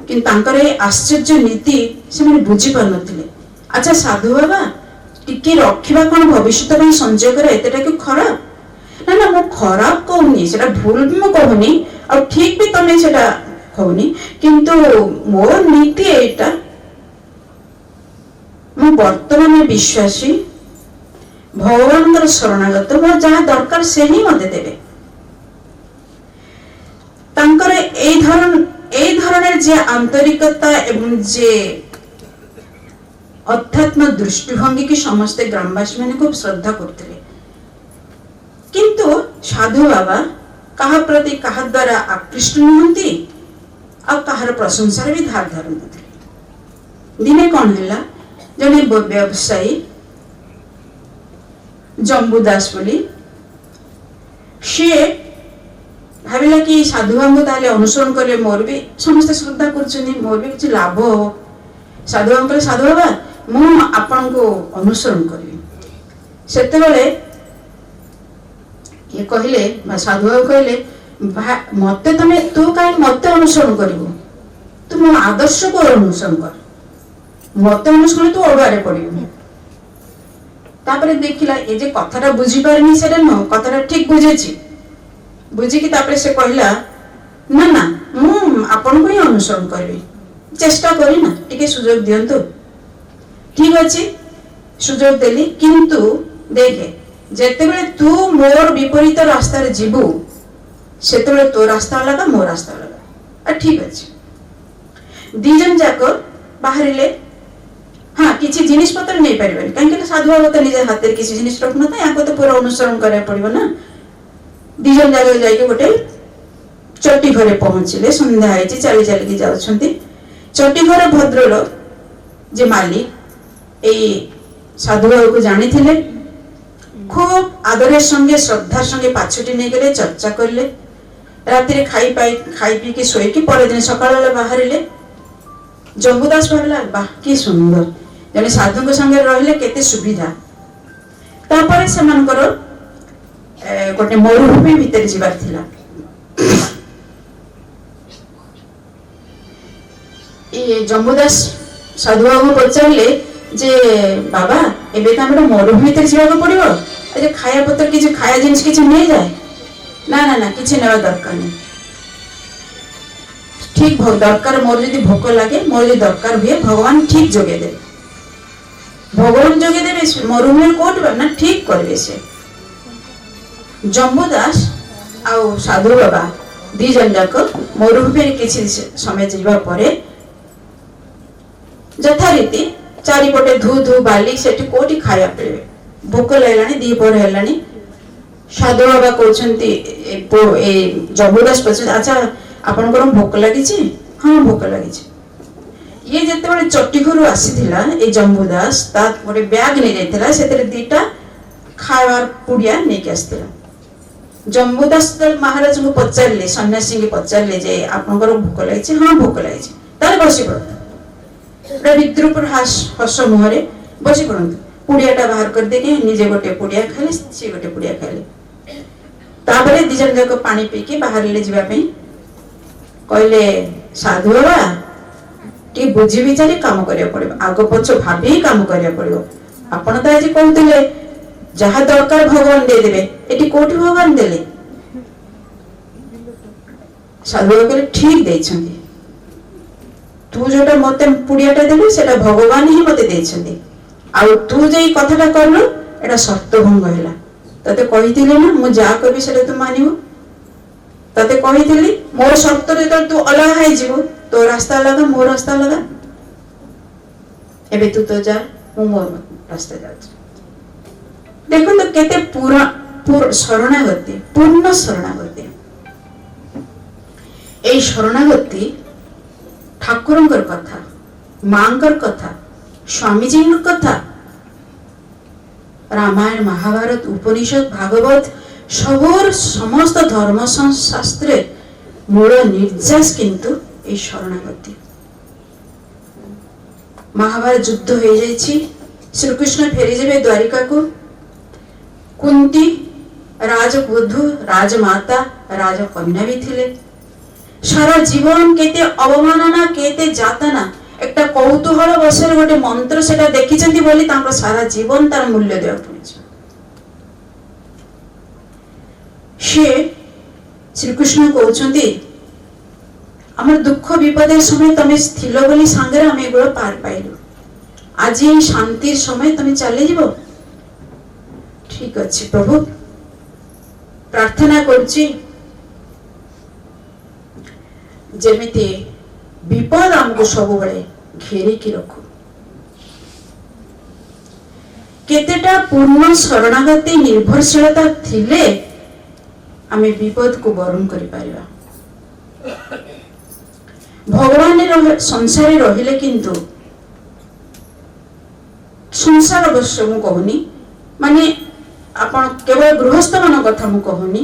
किंतु तांकर ए आश्चर्य नीति से माने बुझी पार नथिले अच्छा साधु बाबा टिके रखिबा कोन भविष्यत पई संचय करे एतेटा कि खराब ना ना मो खराब कहूनी सेटा भूल भी मो कहूनी और ठीक भी तमे सेटा कहूनी किंतु मोर नीति एटा मो वर्तमान विश्वासी भगवान शरणागत मो जहाँ दरकार से ही मते देबे तांकर ए धरनेर जे आंतरिकता एवं जे अध्यात्म दृष्टिभंगी की समस्त ग्रामवासी मैंने खूब श्रद्धा करते किंतु साधु बाबा कहा प्रति कहा द्वारा आकृष्ट नुहंती और कहार प्रशंसार भी धार धार नथिले दिने कौन हैला जने व्यवसायी जम्बू दास बोली सी भाविला कि साधु बाबू ताले अनुसरण करे मोर भी समस्त श्रद्धा करछनी मोर भी किछि लाभ हो साधु बाबू साधु बाबा ମୁଁ ଆପଣଙ୍କୁ ଅନୁସରଣ କରିବି। ସେତେବେଳେ ଇଏ କହିଲେ ସାଧୁବାବୁ କହିଲେ ମତେ ତୁ କାହିଁକି ମତେ ଅନୁସରଣ କରିବୁ, ତୁ ମୋ ଆଦର୍ଶକୁ ଅନୁସରଣ କର, ମତେ ଅନୁସରଣ ତୁ ଅଡୁଆରେ ପଡିବୁ। ତାପରେ ଦେଖିଲା ଏ ଯେ କଥାଟା ବୁଝିପାରିନି ସେଟା ନୁହଁ, କଥାଟା ଠିକ ବୁଝେଛି, ବୁଝିକି ତାପରେ ସେ କହିଲା ନା ନା ମୁଁ ଆପଣଙ୍କୁ ହିଁ ଅନୁସରଣ କରିବି, ଚେଷ୍ଟା କରିନା ଟିକେ ସୁଯୋଗ ଦିଅନ୍ତୁ। ଠିକ ଅଛି ସୁଯୋଗ ଦେଲି, କିନ୍ତୁ ଦେଖେ ଯେତେବେଳେ ତୁ ମୋର ବିପରୀତ ରାସ୍ତାରେ ଯିବୁ ସେତେବେଳେ ତୋ ରାସ୍ତା ଅଲଗା ମୋ ରାସ୍ତା ଅଲଗା। ଠିକ ଅଛି, ଦି ଜଣ ଯାକ ବାହାରିଲେ। ହଁ କିଛି ଜିନିଷ ପତ୍ର ନେଇ ପାରିବେନି କାହିଁକି ସାଧୁବାବୁ ତ ନିଜ ହାତରେ କିଛି ଜିନିଷ ରଖୁନଥାଏ, ୟାକୁ ତ ପୁରା ଅନୁସରଣ କରିବାକୁ ପଡିବ ନା। ଦି ଜଣ ଯାକ ଯାଇକି ଗୋଟେ ଚଟି ଘରେ ପହଞ୍ଚିଲେ, ସନ୍ଧ୍ୟା ହେଇଛି, ଚାଲି ଚାଲିକି ଯାଉଛନ୍ତି। ଚଟି ଘର ଭଦ୍ରର ଯେ ମାଲିକ ଏଇ ସାଧୁବାବୁକୁ ଜାଣିଥିଲେ, ଖୁବ ଆଦରେর সঙ্গে শ্রদ্ধার সঙ্গে পাছটি নিয়ে গেলে, চর্চা করলে, রাত্রে খাই পিকি শোইকি পরদিন সকালবেলা বাহারিলে। জম্বুদাস ভাবিলা বাহ কি সুন্দর, জনে সাধুଙ୍କ সঙ্গে রহিলে কেতে সুবিধা। তারপরে সেমানଙ୍କର ଗୋଟେ ମରୁଭୂମି ଭିତରେ ଯିବାର ଥିଲା। ଜମ୍ବୁଦାସ ସାଧୁବାବୁଙ୍କୁ ପଚାରିଲେ ଯେ ବାବା ଏବେ ତ ଆମର ମରୁଭୂମି ଭିତରେ ଯିବାକୁ ପଡିବ, ଖାଇବା ପତ୍ର କିଛି ଖାଇବା ଜିନିଷ କିଛି ନେଇଯାଏ। ନା ନା ନା କିଛି ନେବା ଦରକାର ନାହିଁ, ଠିକ ଦରକାର ମୋର ଯଦି ଭୋକ ଲାଗେ, ମୋର ଯଦି ଦରକାର ହୁଏ ଭଗବାନ ଠିକ ଯୋଗେଇ ଦେବେ, ଭଗବାନ ଯୋଗେଇ ଦେବେ। ମରୁଭୂମି କୋଉଠି ନା ଠିକ କରିବେ ସେ। ଜମ୍ବୁଦାସ ଆଉ ସାଧୁ ବାବା ଦି ଜଣ ଯାକ ମରୁଭୂମିରେ କିଛି ସମୟ ଯିବା ପରେ ଯଥାରୀତି ଚାରିପଟେ ଧୁ ଧୁ ବାଲି, ସେଠି କୋଉଠି ଖାଇବା ପିଇବେ, ଭୋକ ଲାଗିଲାଣି, ଦିପହର ହେଲାଣି। ସାଧୁ ବାବା କହୁଛନ୍ତି ଜମ୍ବୁଦାସ ପଚାରୁଛନ୍ତି ଆଚ୍ଛା ଆପଣଙ୍କର ଭୋକ ଲାଗିଛି? ହଁ ଭୋକ ଲାଗିଛି। ଇଏ ଯେତେବେଳେ ଚଟି ଘରୁ ଆସିଥିଲା ଏଇ ଜମ୍ବୁଦାସ ତା ଗୋଟେ ବ୍ୟାଗ ନେଇଯାଇଥିଲା, ସେଥିରେ ଦିଟା ଖାଇବାର ପୁଡିଆ ନେଇକି ଆସିଥିଲା। ଜମ୍ବୁଦାସ ମହାରାଜଙ୍କୁ ପଚାରିଲେ, ସନ୍ନ୍ୟାସୀଙ୍କୁ ପଚାରିଲେ ଯେ ଆପଣଙ୍କର ଭୋକ ଲାଗିଛି? ହଁ ଭୋକ ଲାଗିଛି। ତାହେଲେ ବସି ପଡନ୍ତୁ, ବିଦ୍ରୁପ ହସ ମୁହଁରେ ବସି ପଡନ୍ତୁ। ପୁଡିଆଟା ବାହାର କରିଦେଇକି ନିଜେ ଗୋଟେ ପୁଡିଆ ଖାଇଲେ, ସିଏ ଗୋଟେ ପୁଡିଆ ଖାଇଲେ। ତାପରେ ଦି ଜଣ ଯାକ ପାଣି ପିଇକି ବାହାରିଲେ ଯିବା ପାଇଁ। କହିଲେ ସାଧୁ ବାବା ଟିକେ ବୁଝି ବିଚାରି କାମ କରିବାକୁ ପଡିବ, ଆଗ ପଛ ଭାବି କାମ କରିବାକୁ ପଡିବ। ଆପଣ ତ ଆଜି କହୁଥିଲେ ଯାହା ଦରକାର ଭଗବାନ ଦେଇଦେବେ, ଏଠି କୋଉଠି ଭଗବାନ ଦେଲେ? ସାଧୁ ବାବା କହିଲେ ଠିକ ଦେଇଛନ୍ତି, ତୁ ଯୋଉଟା ମତେ ପୁଡିଆଟା ଦେଲୁ ସେଟା ଭଗବାନ ହିଁ ମତେ ଦେଇଛନ୍ତି, ଆଉ ତୁ ଯେ କଥାଟା କଲୁ ଏଟା ସର୍ତ୍ତ ଭଙ୍ଗ ହେଲା। ତତେ କହିଥିଲି ନା ମୁଁ ଯାହା କହିବି ସେଟା ତୁ ମାନିବୁ, ତତେ କହିଥିଲି ମୋର ସର୍ତ୍ତରେ ଯେତେବେଳେ ତୁ ଅଲଗା ହେଇଯିବୁ, ତୋ ରାସ୍ତା ଅଲଗା ମୋ ରାସ୍ତା ଅଲଗା, ଏବେ ତୁ ତ ଯା, ମୁଁ ମୋ ରାସ୍ତା ଯାଉଛି। ଦେଖନ୍ତୁ କେତେ ଶରଣାଗତି, ପୂର୍ଣ୍ଣ ଶରଣାଗତି। এই শরণাগতি ঠাকুরঙ্কর কথা, মাঙ্কর কথা, স্বামীজির কথা, রামায়ণ মহাভারত উপনিষদ ভাগবত সবর সমস্ত ধর্মশাস্ত্রের মূল নির্যাস কিন্তু এই শরণাগতি। মহাভারত যুদ্ধ হয়ে যাইছি, শ্রীকৃষ্ণ ফেরি যাবে দ্বারিকাকু, কুন্তি রাজবধূ, রাজমাতা, রাজকন্যা भी ଥିଲେ। সারা জীবন কেতে অবমাননা, কেতে যাতনা, একটা কৌতূহল বসের গোটে মন্ত্র সেটা দেখিছেন বলি তাঙ্কর সারা জীবন তার মূল্য দেওয়া পড়েছে। সে শ্রীকৃষ্ণ কହୁଛନ୍ତି আমার দুঃখ বিপদের সময় তুমি স্থিল বলি সাঙ্গরে আমি এগুলো পার পাইলু, আজি এই শান্তির সময় তুমি চালি যাব। ঠিক আছে প্রভু, প্রার্থনা করছি যেমিতি বিপদ আমକୁ ସବୁବେଳେ ଘେରିକି ରଖୁ। କେତେଟା ପୂର୍ଣ୍ଣ ଶରଣାଗତି ନିର୍ଭରଶୀଳତା ଥିଲେ ଆମେ ବିପଦକୁ ବରଣ କରିପାରିବା। ଭଗବାନ ସଂସାରରେ ରହିଲେ କିନ୍ତୁ ସଂସାର ଅବଶ୍ୟ ମୁଁ କହୁନି, ମାନେ ଆପଣ କେବଳ ଗୃହସ୍ଥ ମାନଙ୍କ କଥା ମୁଁ କହୁନି,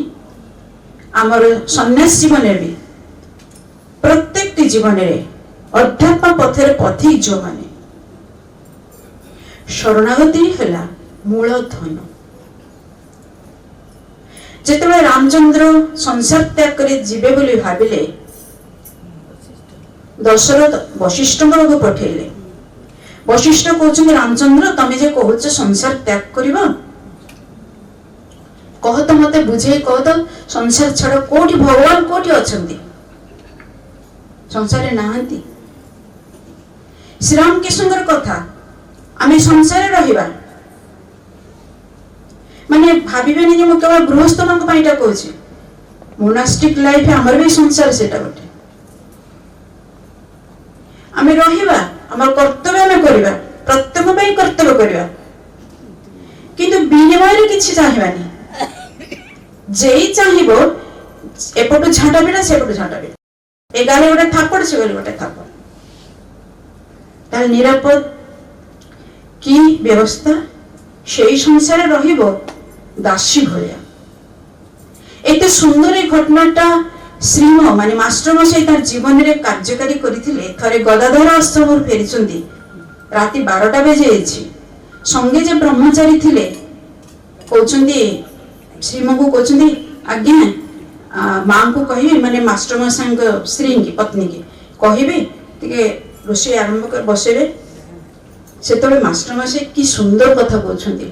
ଆମର ସନ୍ନ୍ୟାସ ଜୀବନରେ ବି ପ୍ରତ୍ୟେକଟି ଜୀବନରେ ଅଧ୍ୟାତ୍ମ ପଥରେ ପଥିକ ଯୋଉମାନେ शरणागति है मूल धन। जेतेबेले रामचंद्र संसार त्याग कर जीवे बोली भाविले दशरथ वशिष्ठ को पठेले। वशिष्ठ कहते रामचंद्र तमे जे कहूच संसार त्याग करिबो कह तो मते बुझे कह तो संसार छाड़ कोठी भगवान कोठी अछंती संसार नाहंती। श्री राम कृष्णकर कथा आमे संसार रहिबा माने भाबिबेनी जे मु केवल गृहस्थ मान पाइटा कहूची मोनास्टिक लाइफ हमर भी संसार सेटा गोटे आमे रहिबा हमर कर्तव्य आमे करिबा प्रत्येक पई कर्तव्य करिबा किंतु बिनिमय किछि चाहिबानी जेई चाहिबो एपटु झाटा बिडा सेपटु झाटा बिडा ए गाले गोटे थापड़ से गाले गोटे थापड़ ताल निरापद की व्यवस्था सेई संसार रहिबो दासी भलिया। एते सुंदर घटनाटा श्रीम माने मास्टर मशे तार जीवन रे कार्यकारी करिथिले। थरे गदाधर आश्रम फेरिचंदी राति 12टा बजे एछि संगे जे ब्रह्मचारी थिले कहउचंदी श्रीम को कहउचंदी आज्ञा मां को कहिबे माने मास्टर मशे स्त्री की पत्नी की कहिबे तिके रोषे आरंभ कर बसेबे। सेतबे मास्टर मशे की सुंदर कथा कहउचंदी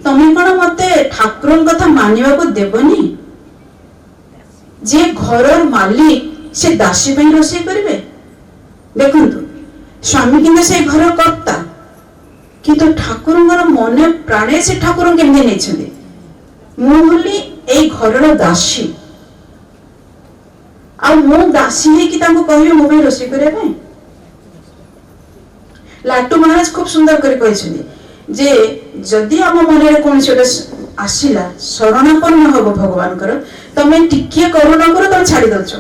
तमे कोन मते ठाकुरन कथा मानिबा को देबनी जे घरर मालिक से दासी पे रोषे करिवे। देखंतु स्वामी किंतु से घर कर्ता किंतु ठाकुरंगर मने प्राणे से ठाकुर केमते नै छथि मु होली ए घरर दासी आ मु दासी हे कि ताको कहियो मो पे रोषे करिवे। लाटू महाराज खूब सुंदर कर कहते जे जदि आम मन कौन आसला शरणापन्न हम भगवान तमे टिके करुणा कर तुम छाड़ी दौच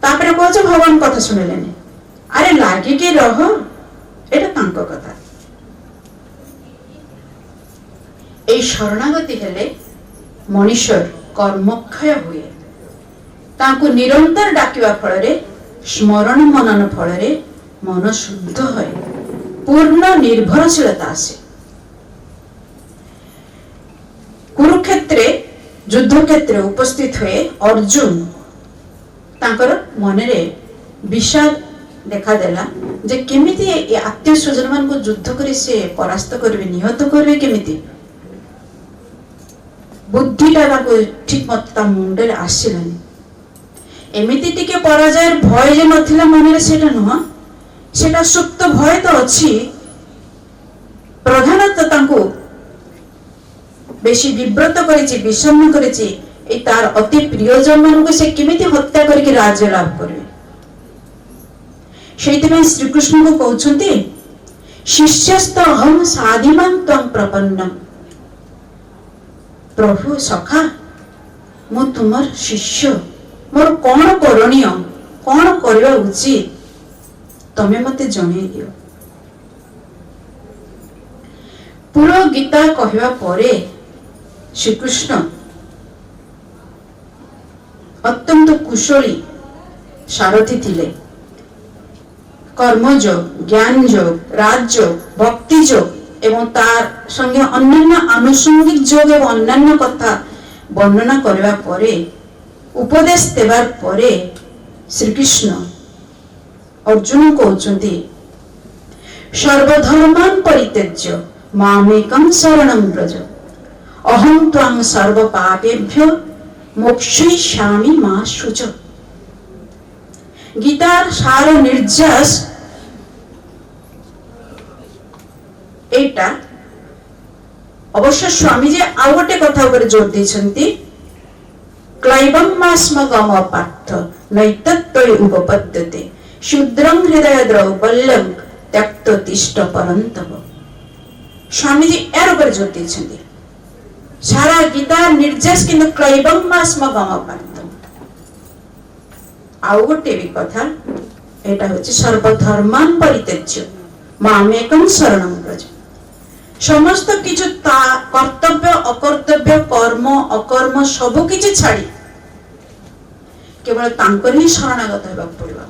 तापर कह भगवान कथा शुणिले अरे लागिके रह एटा कथा। ए शरणागति हेले मनुष्यर कर्मक्षय हुए ताकू निरंतर डाकिवा फल स्मरण मनन फल मन शुद्ध है पूर्ण निर्भरशीलता आसे। कुरुक्षेत्र युद्ध क्षेत्र उपस्थित हुए अर्जुन तांकर मनरे विषाद देखा देला जे केमिति आत्मीय स्वजन मान को युद्ध करी से परास्त करबे निहत करबे केमिति बुद्धिटा को ठीक मत मुंडे आसिलानी। एमिति टिके पराजय भय जे नथिला मनरे सेटा नुह सेटा सुप्त भय तो अच्छी प्रधानतः तांको बेसी विव्रत करिछि विषन्न करिछि ए तार अति प्रियजन मान को से केमिति हत्या करके राज्य लाभ करबे। सेइतमे श्री कृष्ण को कहउछन्ति शिष्यस्त अहम साधिमां त्वं प्रपन्नम प्रभु सखा मो तुमर शिष्य मोर कोन करणीय कोन करबा उचित तमे मते जणे दियो। पूरा गीता कहवा परे श्री कृष्ण अत्यंत कुशली सारथी थिले। कर्मयोग ज्ञान योग राजयोग भक्ति योग एवं तार संगे अन्य आनुषंगिक योग एवं अन्य कथा वर्णना करबा परे उपदेश देवार परे श्री कृष्ण अर्जुन को कहउचंती सर्वधर्मान परित्यज्य मामेकं शरणं व्रज अहं त्वां सर्व पापेभ्यो मोक्षयिष्यामि मा शुच। गीतार सार निर्यास एटा अवश्य स्वामी जी आउ गोटे कथा ऊपर जोर देछंती क्लैबं मास्मगम पार्थ नैतत्त्वय उपपद्यते शूद्रं हृदय द्रौबल्यं त्यक्त तिष्ठ परन्तप। स्वामी जी यार ऊपर जोर देछंती सारा गीता निर्यास किंतु क्लैबं मास्मगम पार्थ आउ गोटे भी कथा एटा होछि सर्वधर्मान परित्यज्य मामेकं शरणं व्रज। समस्त किछु कर्तव्य अकर्तव्य कर्म अकर्म सब किछि छाड़ी केवल तांकर ही शरणागत हेबाक पड़िबा।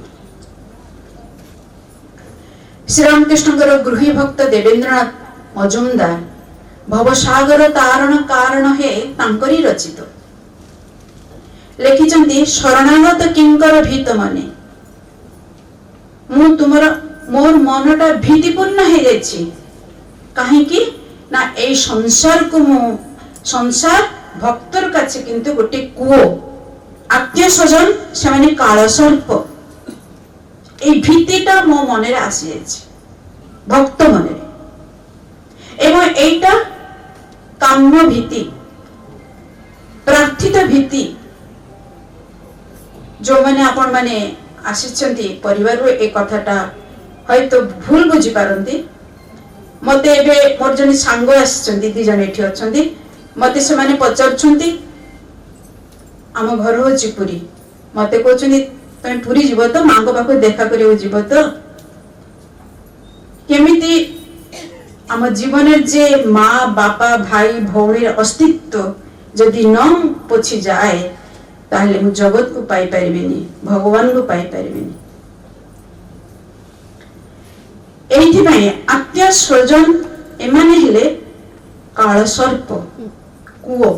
ଶ୍ରୀରାମକୃଷ୍ଣଙ୍କର ଗୃହୀ ଭକ୍ତ ଦେବେନ୍ଦ୍ରନାଥ ମଜୁମଦାର ଭବସାଗର ତାରଣ କାରଣ ହେ ତାଙ୍କରି ରଚିତ ଲେଖିଛନ୍ତି ଶରଣାଗତ କିଙ୍କର ଭୀତ ମନେ ମୁଁ ତୁମର ମୋର ମନଟା ଭୀତିପୂର୍ଣ୍ଣ ହେଇଯାଇଛି କାହିଁକି ନା এই ସଂସାରକୁ ମୁଁ ସଂସାର ଭକ୍ତର କାছে କିନ୍ତୁ ଗୋଟେ କୂଅ ଆତ୍ମୀୟ ସ୍ୱଜନ ସେମାନେ କାଳସର୍ପ এই ভীতিটা ମୋ ମନରେ ଆସିଯାଇଛି ଭକ୍ତ ମନରେ ଏବଂ এইটা କାମ୍ୟ ଭୀତି ପ୍ରାର୍ଥିତ ଭୀତି ଯୋଉମାନେ ଆପଣ ମାନେ ଆସିଛନ୍ତି ପରିବାରରୁ ଏ କଥାଟା ହয়তো ଭୁଲ ବୁଝି ପାରନ୍ତି ମତେ ଏବେ ମୋର ଜଣେ ସାଙ୍ଗ ଆସିଛନ୍ତି ଦି ଜଣ ଏଠି ଅଛନ୍ତି ମତେ ସେମାନେ ପଚାରୁଛନ୍ତି ଆମ ଘର ହଉଛି ପୁରୀ ମତେ କହୁଛନ୍ତି ତମେ ପୁରୀ ଯିବ ତ ମାଙ୍କ ପାଖକୁ ଦେଖା କରିବାକୁ ଯିବ ତ କେମିତି ଆମ ଜୀବନରେ ଯେ ମା ବାପା ଭାଇ ଭଉଣୀର ଅସ୍ତିତ୍ୱ ଯଦି ନ ପୋଛି ଯାଏ ତାହେଲେ ମୁଁ ଜଗତକୁ ପାଇପାରିବିନି ଭଗବାନଙ୍କୁ ପାଇପାରିବିନି এইଥିପାଇଁ ଆତ୍ମୀୟ ସ୍ୱଜନ ଏମାନେ ହେଲେ କାଳସର୍ପ କୂଅ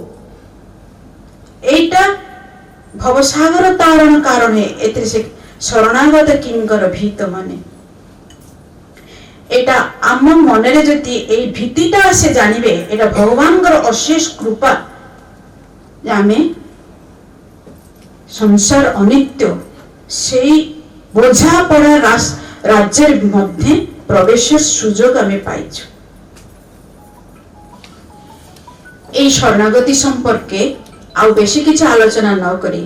এইটা ভবসাগর তারণ কারণে এতে সে শরণাগত কিঙ্কর ভীত মানে এটা আম মନରେ যদি এই ভীতিটা সে জানিবে এটা ভগবানଙ୍କର অশেষ কৃপা যে আমি সংসার অনিত্য সেই বোঝা পড়া রাজ্যের মধ্যে প্রবেশের সুযোগ আমি পাইছো এই শরণাগতি সম্পর্কে ଆଉ ବେଶୀ କିଛି ଆଲୋଚନା ନ କରି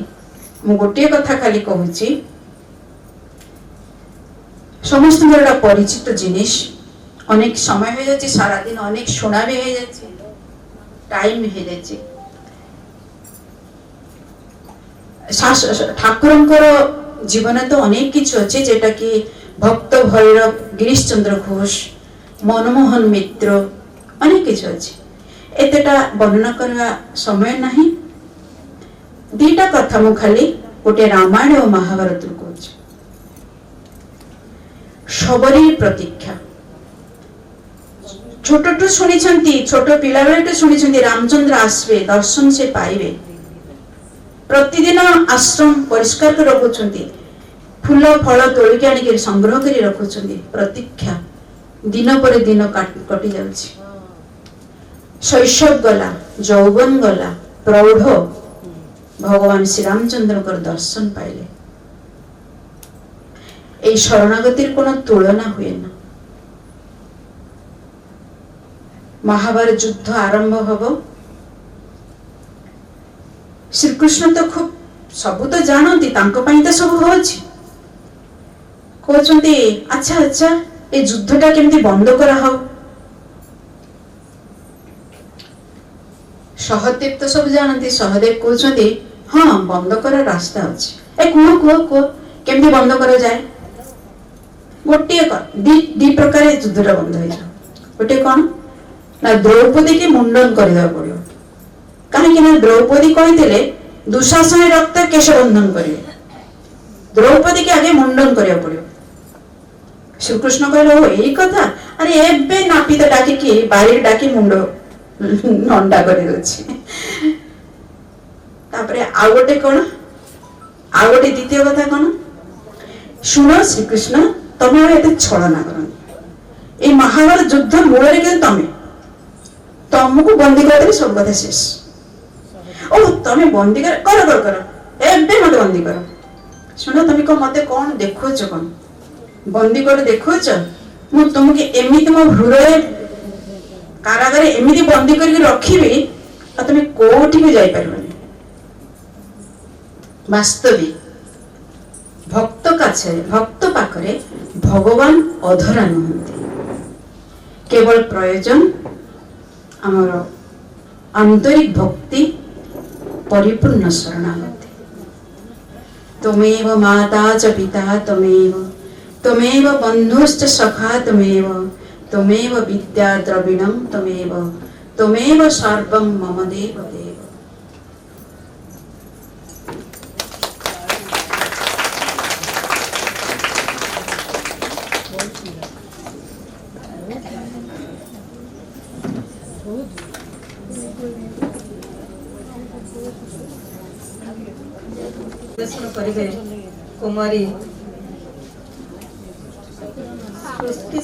ମୁଁ ଗୋଟିଏ କଥା ଖାଲି କହୁଛି ସମସ୍ତଙ୍କର ଗୋଟେ ପରିଚିତ ଜିନିଷ ଅନେକ ସମୟ ହେଇଯାଉଛି ସାରା ଦିନ ଅନେକ ଶୁଣା ବି ହେଇଯାଉଛି ଟାଇମ ହେଇଯାଉଛି ଠାକୁରଙ୍କର ଜୀବନ ତ ଅନେକ କିଛି ଅଛି ଯେଟା କି ଭକ୍ତ ଭୈରବ ଗିରୀଶ ଚନ୍ଦ୍ର ଘୋଷ ମନମୋହନ ମିତ୍ର ଅନେକ କିଛି ଅଛି ଏତେଟା ବର୍ଣ୍ଣନା କରିବା ସମୟ ନାହିଁ ଦିଟା କଥା ମୁଁ ଖାଲି ଗୋଟେ ରାମାୟଣ ଓ ମହାଭାରତରୁ କହୁଛି ଶବରୀ ପ୍ରତୀକ୍ଷା ଛୋଟଠୁ ଶୁଣିଛନ୍ତି ଛୋଟ ପିଲାବେଳଠୁ ଶୁଣିଛନ୍ତି ରାମଚନ୍ଦ୍ର ଆସିବେ ଦର୍ଶନ ସେ ପାଇବେ ପ୍ରତିଦିନ ଆଶ୍ରମ ପରିଷ୍କାର କରି ରଖୁଛନ୍ତି ଫୁଲ ଫଳ ତୋଳିକି ଆଣିକି ସଂଗ୍ରହ କରି ରଖୁଛନ୍ତି ପ୍ରତୀକ୍ଷା ଦିନ ପରେ ଦିନ କଟି ଯାଉଛି ଶୈଶବ ଗଲା ଯୌବନ ଗଲା ପ୍ରୌଢ଼ ভগবান শ্রীরামচন্দ্রଙ୍କର দর্শন পাইলে এই শরণাগতির কোনো তুলনা हुए না মহাভারত যুদ্ধ আরম্ভ হব শ্রীকৃষ্ণ তো খুব ସବୁ ତ ଜାଣନ୍ତି ତାଙ୍କ ପାଇଁ ତ ସବୁ ହଉଛି କହୁଛନ୍ତି ଆଚ୍ଛା ଆଚ୍ଛା এই ଯୁଦ୍ଧଟା କେମିତି ବନ୍ଦ କରା ହବ সহদেব তো সব জানନ୍ତି সহদেব কହୁଛନ୍ତି ହଁ বন্ধ করার রাস্তা আছে এ কুহ কুহ কুহ কেমতি বন্ধ করা যায় গোটিয়ে ଦି ପ୍ରକାର ଯୁଦ୍ଧଟା ବନ୍ଦ ହେଇଯିବ ଗୋଟେ କଣ ନା ଦ୍ରୌପଦୀ କି ମୁଣ୍ଡନ କରିବାକୁ ପଡିବ କାହିଁକି ନା ଦ୍ରୌପଦୀ କହିଥିଲେ ଦୁଶାସନ ରକ୍ତ କେଶବନ୍ଧନ କରିବେ ଦ୍ରୌପଦୀ କି ଆଗେ ମୁଣ୍ଡନ କରିବାକୁ ପଡିବ ଶ୍ରୀକୃଷ୍ଣ କହିଲେ ଓ ଏଇ କଥା ଆରେ ଏବେ ନାପିତ ଡାକିକି ବାରିରେ ଡାକି ମୁଣ୍ଡ ନଣ୍ଡା କରି ଦଉଛି ତାପରେ ଆଉ ଗୋଟେ କଣ ଆଉ ଗୋଟେ ଦ୍ୱିତୀୟ କଥା କଣ ଶୁଣ ଶ୍ରୀକୃଷ୍ଣ ତମେ ଏତେ ଛଳନା କରନି এই মহাভারত যুদ্ধ মূଳରେ কিন্তু ତମକୁ ବନ୍ଦୀ କରିଦେଲେ ସବୁ କଥା ଶେଷ ଓ ତମେ ବନ୍ଦୀ କର ଏବେ ମତେ ବନ୍ଦୀ କର ଶୁଣ ତମେ ମତେ କଣ ଦେଖୁଛ କଣ ବନ୍ଦୀ କରି ଦେଖୁଛ ମୁଁ ତମକୁ ଏମିତି ମୋ ହୃଦୟ କାରାଗାରେ ଏମିତି ବନ୍ଦୀ କରିକି ରଖିବି ଆଉ ତମେ କୋଉଠିକି ଯାଇପାରିବନି ବାସ୍ତବିକ ଭକ୍ତ ପାଖରେ ଭଗବାନ ଅଧରା ନୁହନ୍ତି କେବଳ ପ୍ରୟୋଜନ ଆମର ଆନ୍ତରିକ ଭକ୍ତି ପରିପୂର୍ଣ୍ଣ ଶରଣାଗତି ତମେବ ମାତା ଚ ପିତା ତମେବ ବନ୍ଧୁଶ୍ଚ ସଖା ତମେବ ବିଦ୍ୟା ଦ୍ରବିଣଂ ତମେବ ସର୍ବଂ ମମ ଦେବ ଦେବ ପରିବେଷଣ କରିବେ କୁମାରୀ ସୃଷ୍ଟି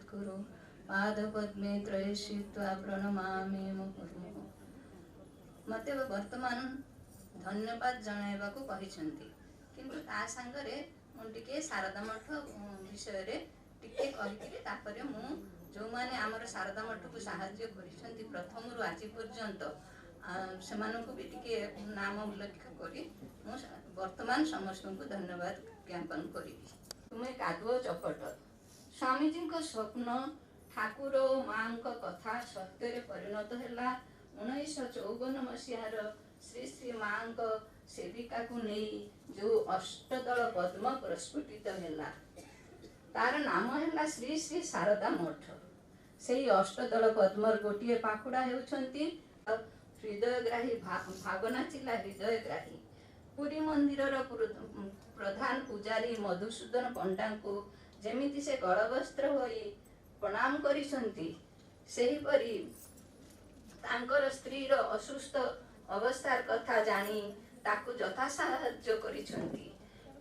जगद्गुरु पादपद्मे त्रयीत्वा प्रणमामि मुहुर्मुहुः। मते वर्तमान धन्यवाद जणाइबाकू कहिसंती किंतु ता संगरे मु टिके शारदा मठ विषय रे टिके कहिकरी तापरे मु जो माने हमर शारदा मठ को सहाय्य करिसंती प्रथम रु आज पर्यंत सेमानकू भी टिके नाम उल्लेख करी मु वर्तमान समस्त को धन्यवाद ज्ञापन करी। तुमे कादुओ चपट स्वामीजी को स्वप्न ठाकुर माँ कथा सत्य परिणत है। 1954 मसीहार श्री श्री माँ सेविका को नहीं जो अष्टदल पद्म प्रस्फुटित है तार नाम है श्री श्री शारदा मठ। से अष्टदल पद्म गोटे पाखुड़ा होती हृदयग्राही भावना चिला हृदयग्राही पुरी मंदिर प्रधान पुजारी मधुसूदन पंडा को जमिति से गलवस्त्र होई प्रणाम करिसंती सेहीपरि तांकर स्त्री रो असुस्थ अवस्थार कथा जानी ताकू यथा साहाय्य करिसंती।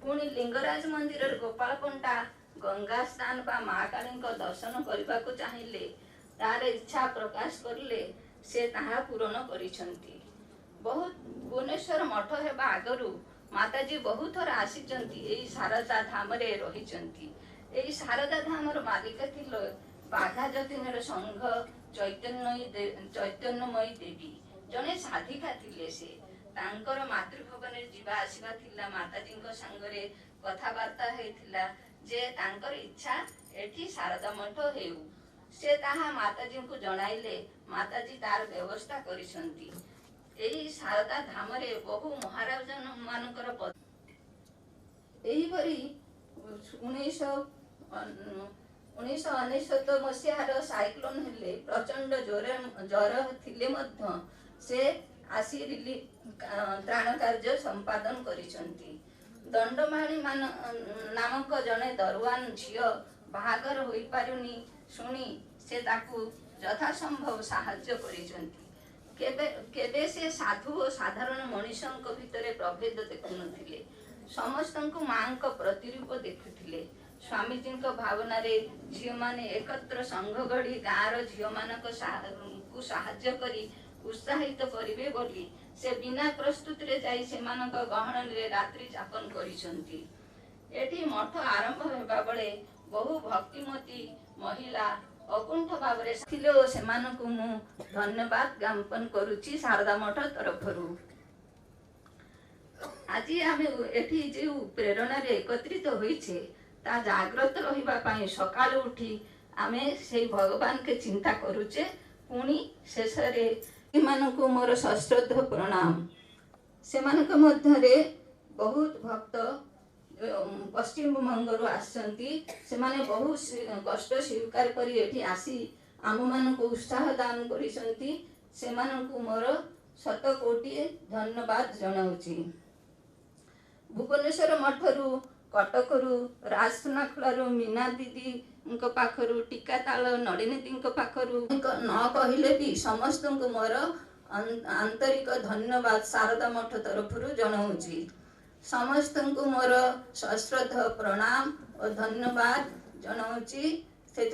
पुणी लिंगराज मंदिर गोपाल पंडा गंगा स्नान बा माँ काली दर्शन करने को चाहिए तार इच्छा प्रकाश करले से ताहा पूरण करिसंती। बहुत भुवनेश्वर मठ हेबा आगरू माताजी बहुत थर आसीचंती एई शारदा धाम रे रहिचंती। एई शारदा धामर मालिका थिलो बाघा जतीनर संघ चैतन्यमयी देवी जने साधिका थिले। से तांकर मातृभवन जीवा आसीबा थिला माताजी संगरे कथाबार्ता हेथिला जे तांकर इच्छा एठी शारदा मठ हेउ। से ताहा माताजी को जणाइले माताजी तार व्यवस्था करिसंती। एही शारदा धाम रे बहु महाराज मानकर पद एही परी 1999 मसीहार साइक्लोन हेले प्रचंड ज्वर थिले मध्य से आसी त्राण कार्य संपादन करिसंती। दंडमाणी नामक जने दरवान झियो बाहागर होई पारुनी शुणी से ताकू यथासंभव साहाय्य करिसंती। केबे से साधु और साधारण मनुष्यों भितर प्रभेद देखुनथिले समस्त माँ प्रतिरूप देखुथिले। स्वामीजी भावना रे झियो माने एकत्र संघ गढ़ी गाँव झियो मानक को साहाय्य करी उत्साहित करिवे बोली से बिना प्रस्तुत रे जाई सेमानक गहन रे रात्रि जापन करिसंती। एठी मठ आरंभ हेबा बेले बहु भक्तिमती महिला अकुंठ भाव से धन्यवाद ज्ञापन करुच्ची शारदा मठ तरफरु। आज आम एठी जो प्रेरणा रे एकत्रित होइछे ता जाग्रत रहिबा पई सकाळ उठी आमे से भगवान के चिंता करुचे। पुणी शेष रे मानकु मोर सश्रद्ध प्रणाम। से मानक मध्य रे बहुत भक्त पश्चिम बंगरु आसंती से माने बहु कष्ट स्वीकार करी एठी आसी आम मान को उत्साह दान करिसंती। से मानकु मोर 100 कोटी धन्यवाद जणाउची। भुवनेश्वर मठरु कटकरु राजनाखलारु मीना दीदी पाखरु टीकाताल नड़िनीति पाखरु न कहिले भी समस्त को मोर आंतरिक धन्यवाद शारदा मठ तरफरु जणाउची। समस्त को मोर सश्रद्ध प्रणाम और धन्यवाद जनाऊँगी। से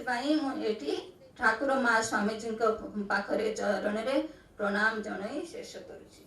ठाकुर माँ स्वामीजी पाखरे चरण रे प्रणाम जनाई शेष करुची।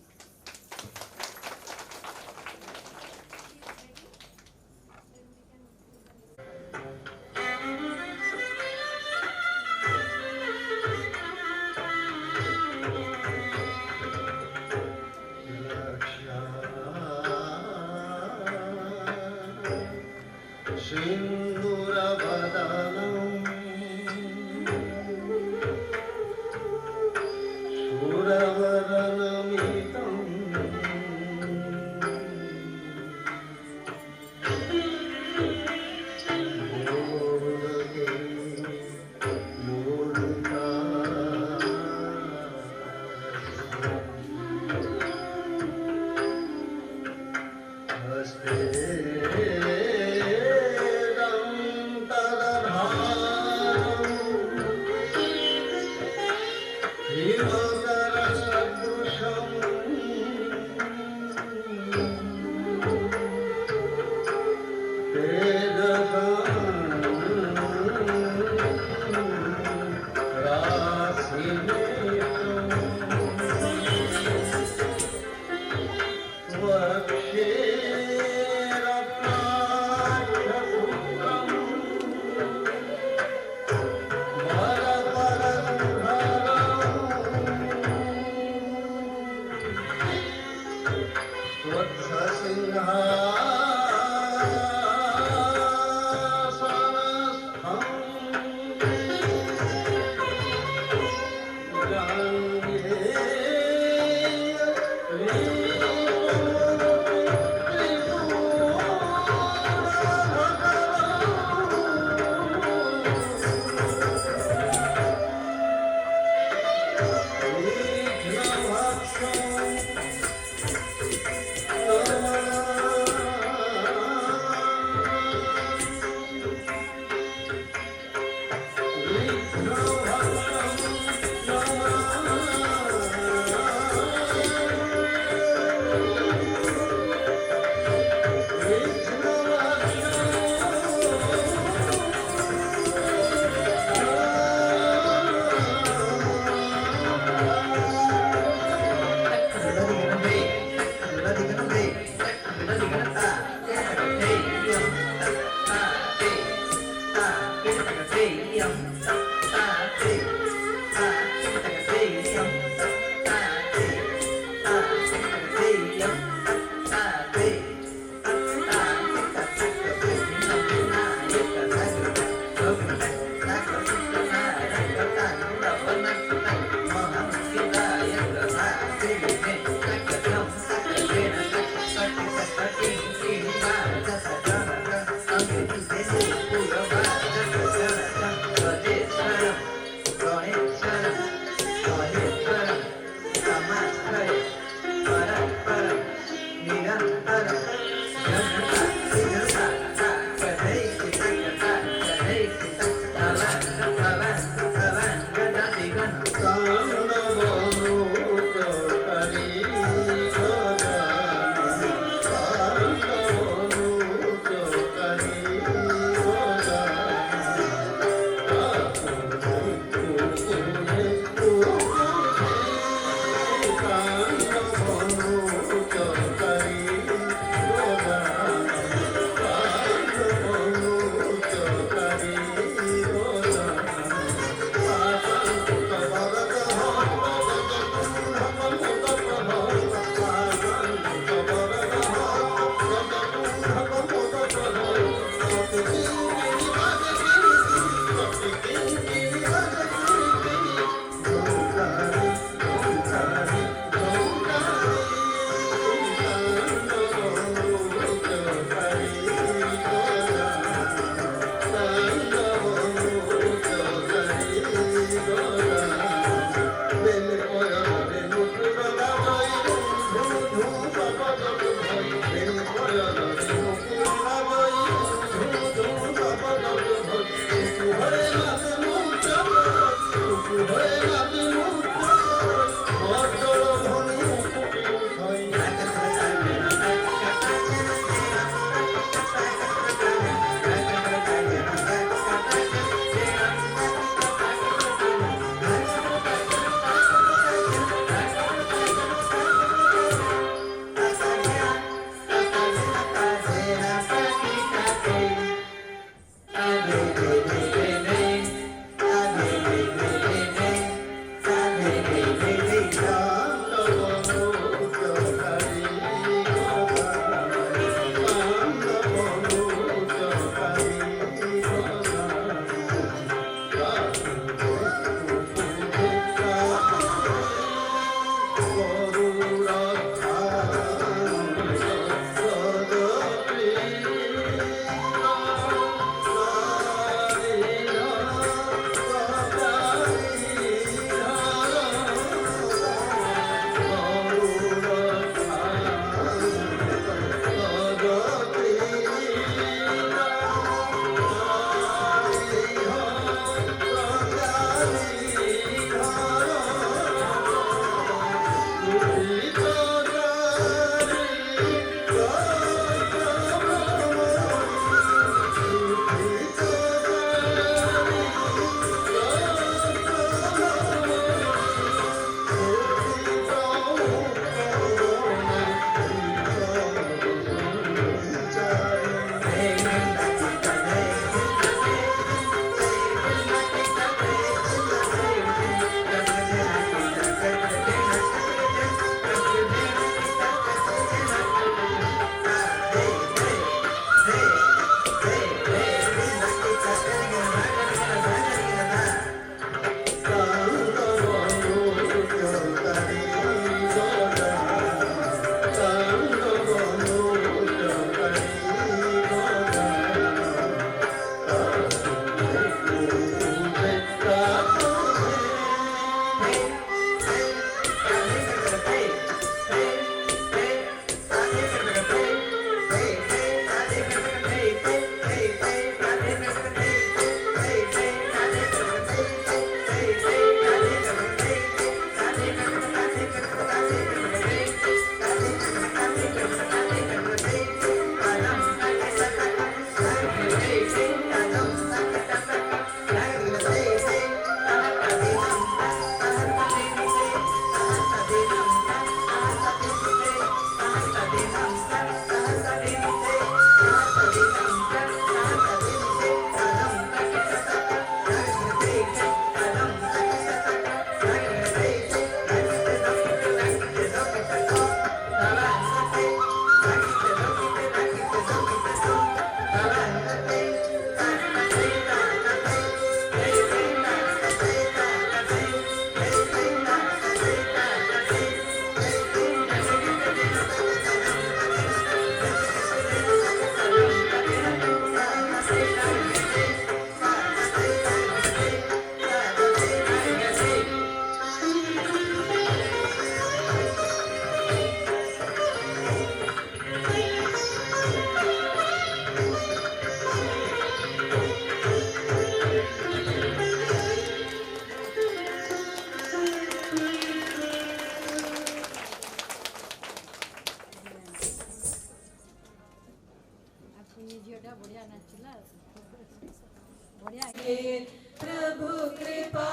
प्रभु कृपा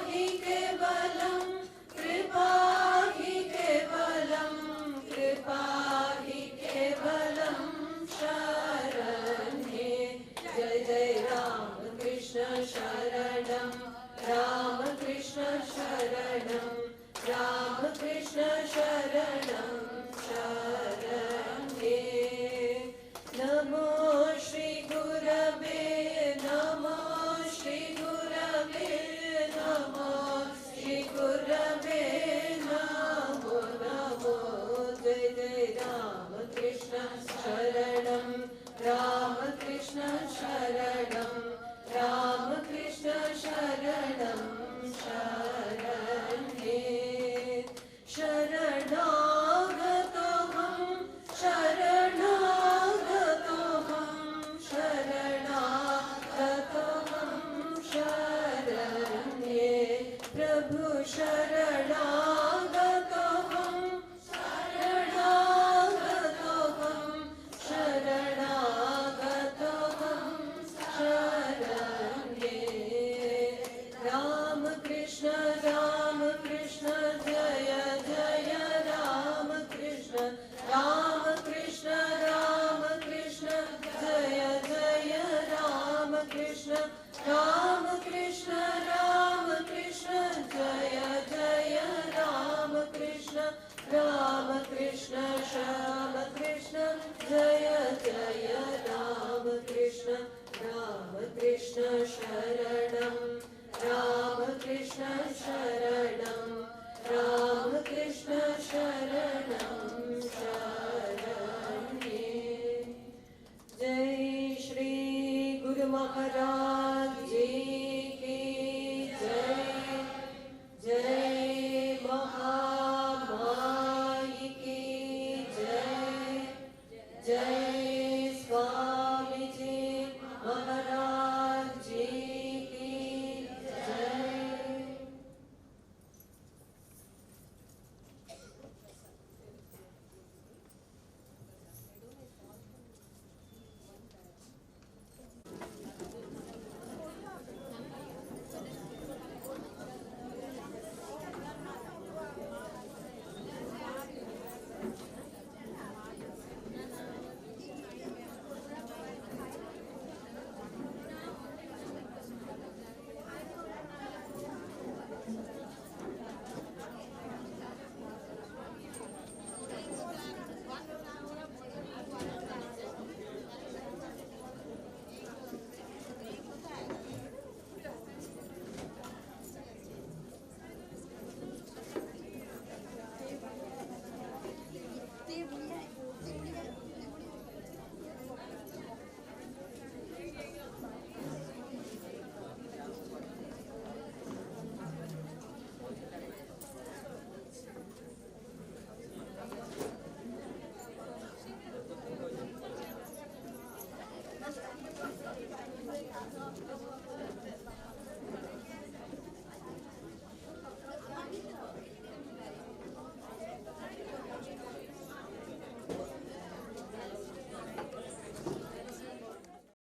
ही केवलम, कृपा ही केवलम, कृपा ही केवलम शरण्ये। जय जय राम कृष्ण शरणम, राम कृष्ण शरणम, राम कृष्ण शरणम शरण्ये। नमो श्री गुरवे, नमो श्री गुरवे, नमो श्री गुरवे नमो नमो। जय जय राम कृष्ण शरणम, राम कृष्ण शरणम, राम कृष्ण शरणम शरण्ये। शरणागतोऽहं, शरणागतोऽहं, शरणागतोऽहं शरण्ये। प्रभु शरणागतोऽहं, शरणागतोऽहं, शरणागतोऽहं शरण्ये। राम कृष्ण जय जय राम कृष्ण, राम कृष्ण जय जय राम कृष्ण, राम कृष्ण जय जय राम कृष्ण, राम कृष्ण श्याम कृष्ण जय जय राम कृष्ण, राम कृष्ण शरणम, राम कृष्ण शरणम, राम कृष्ण शरणम।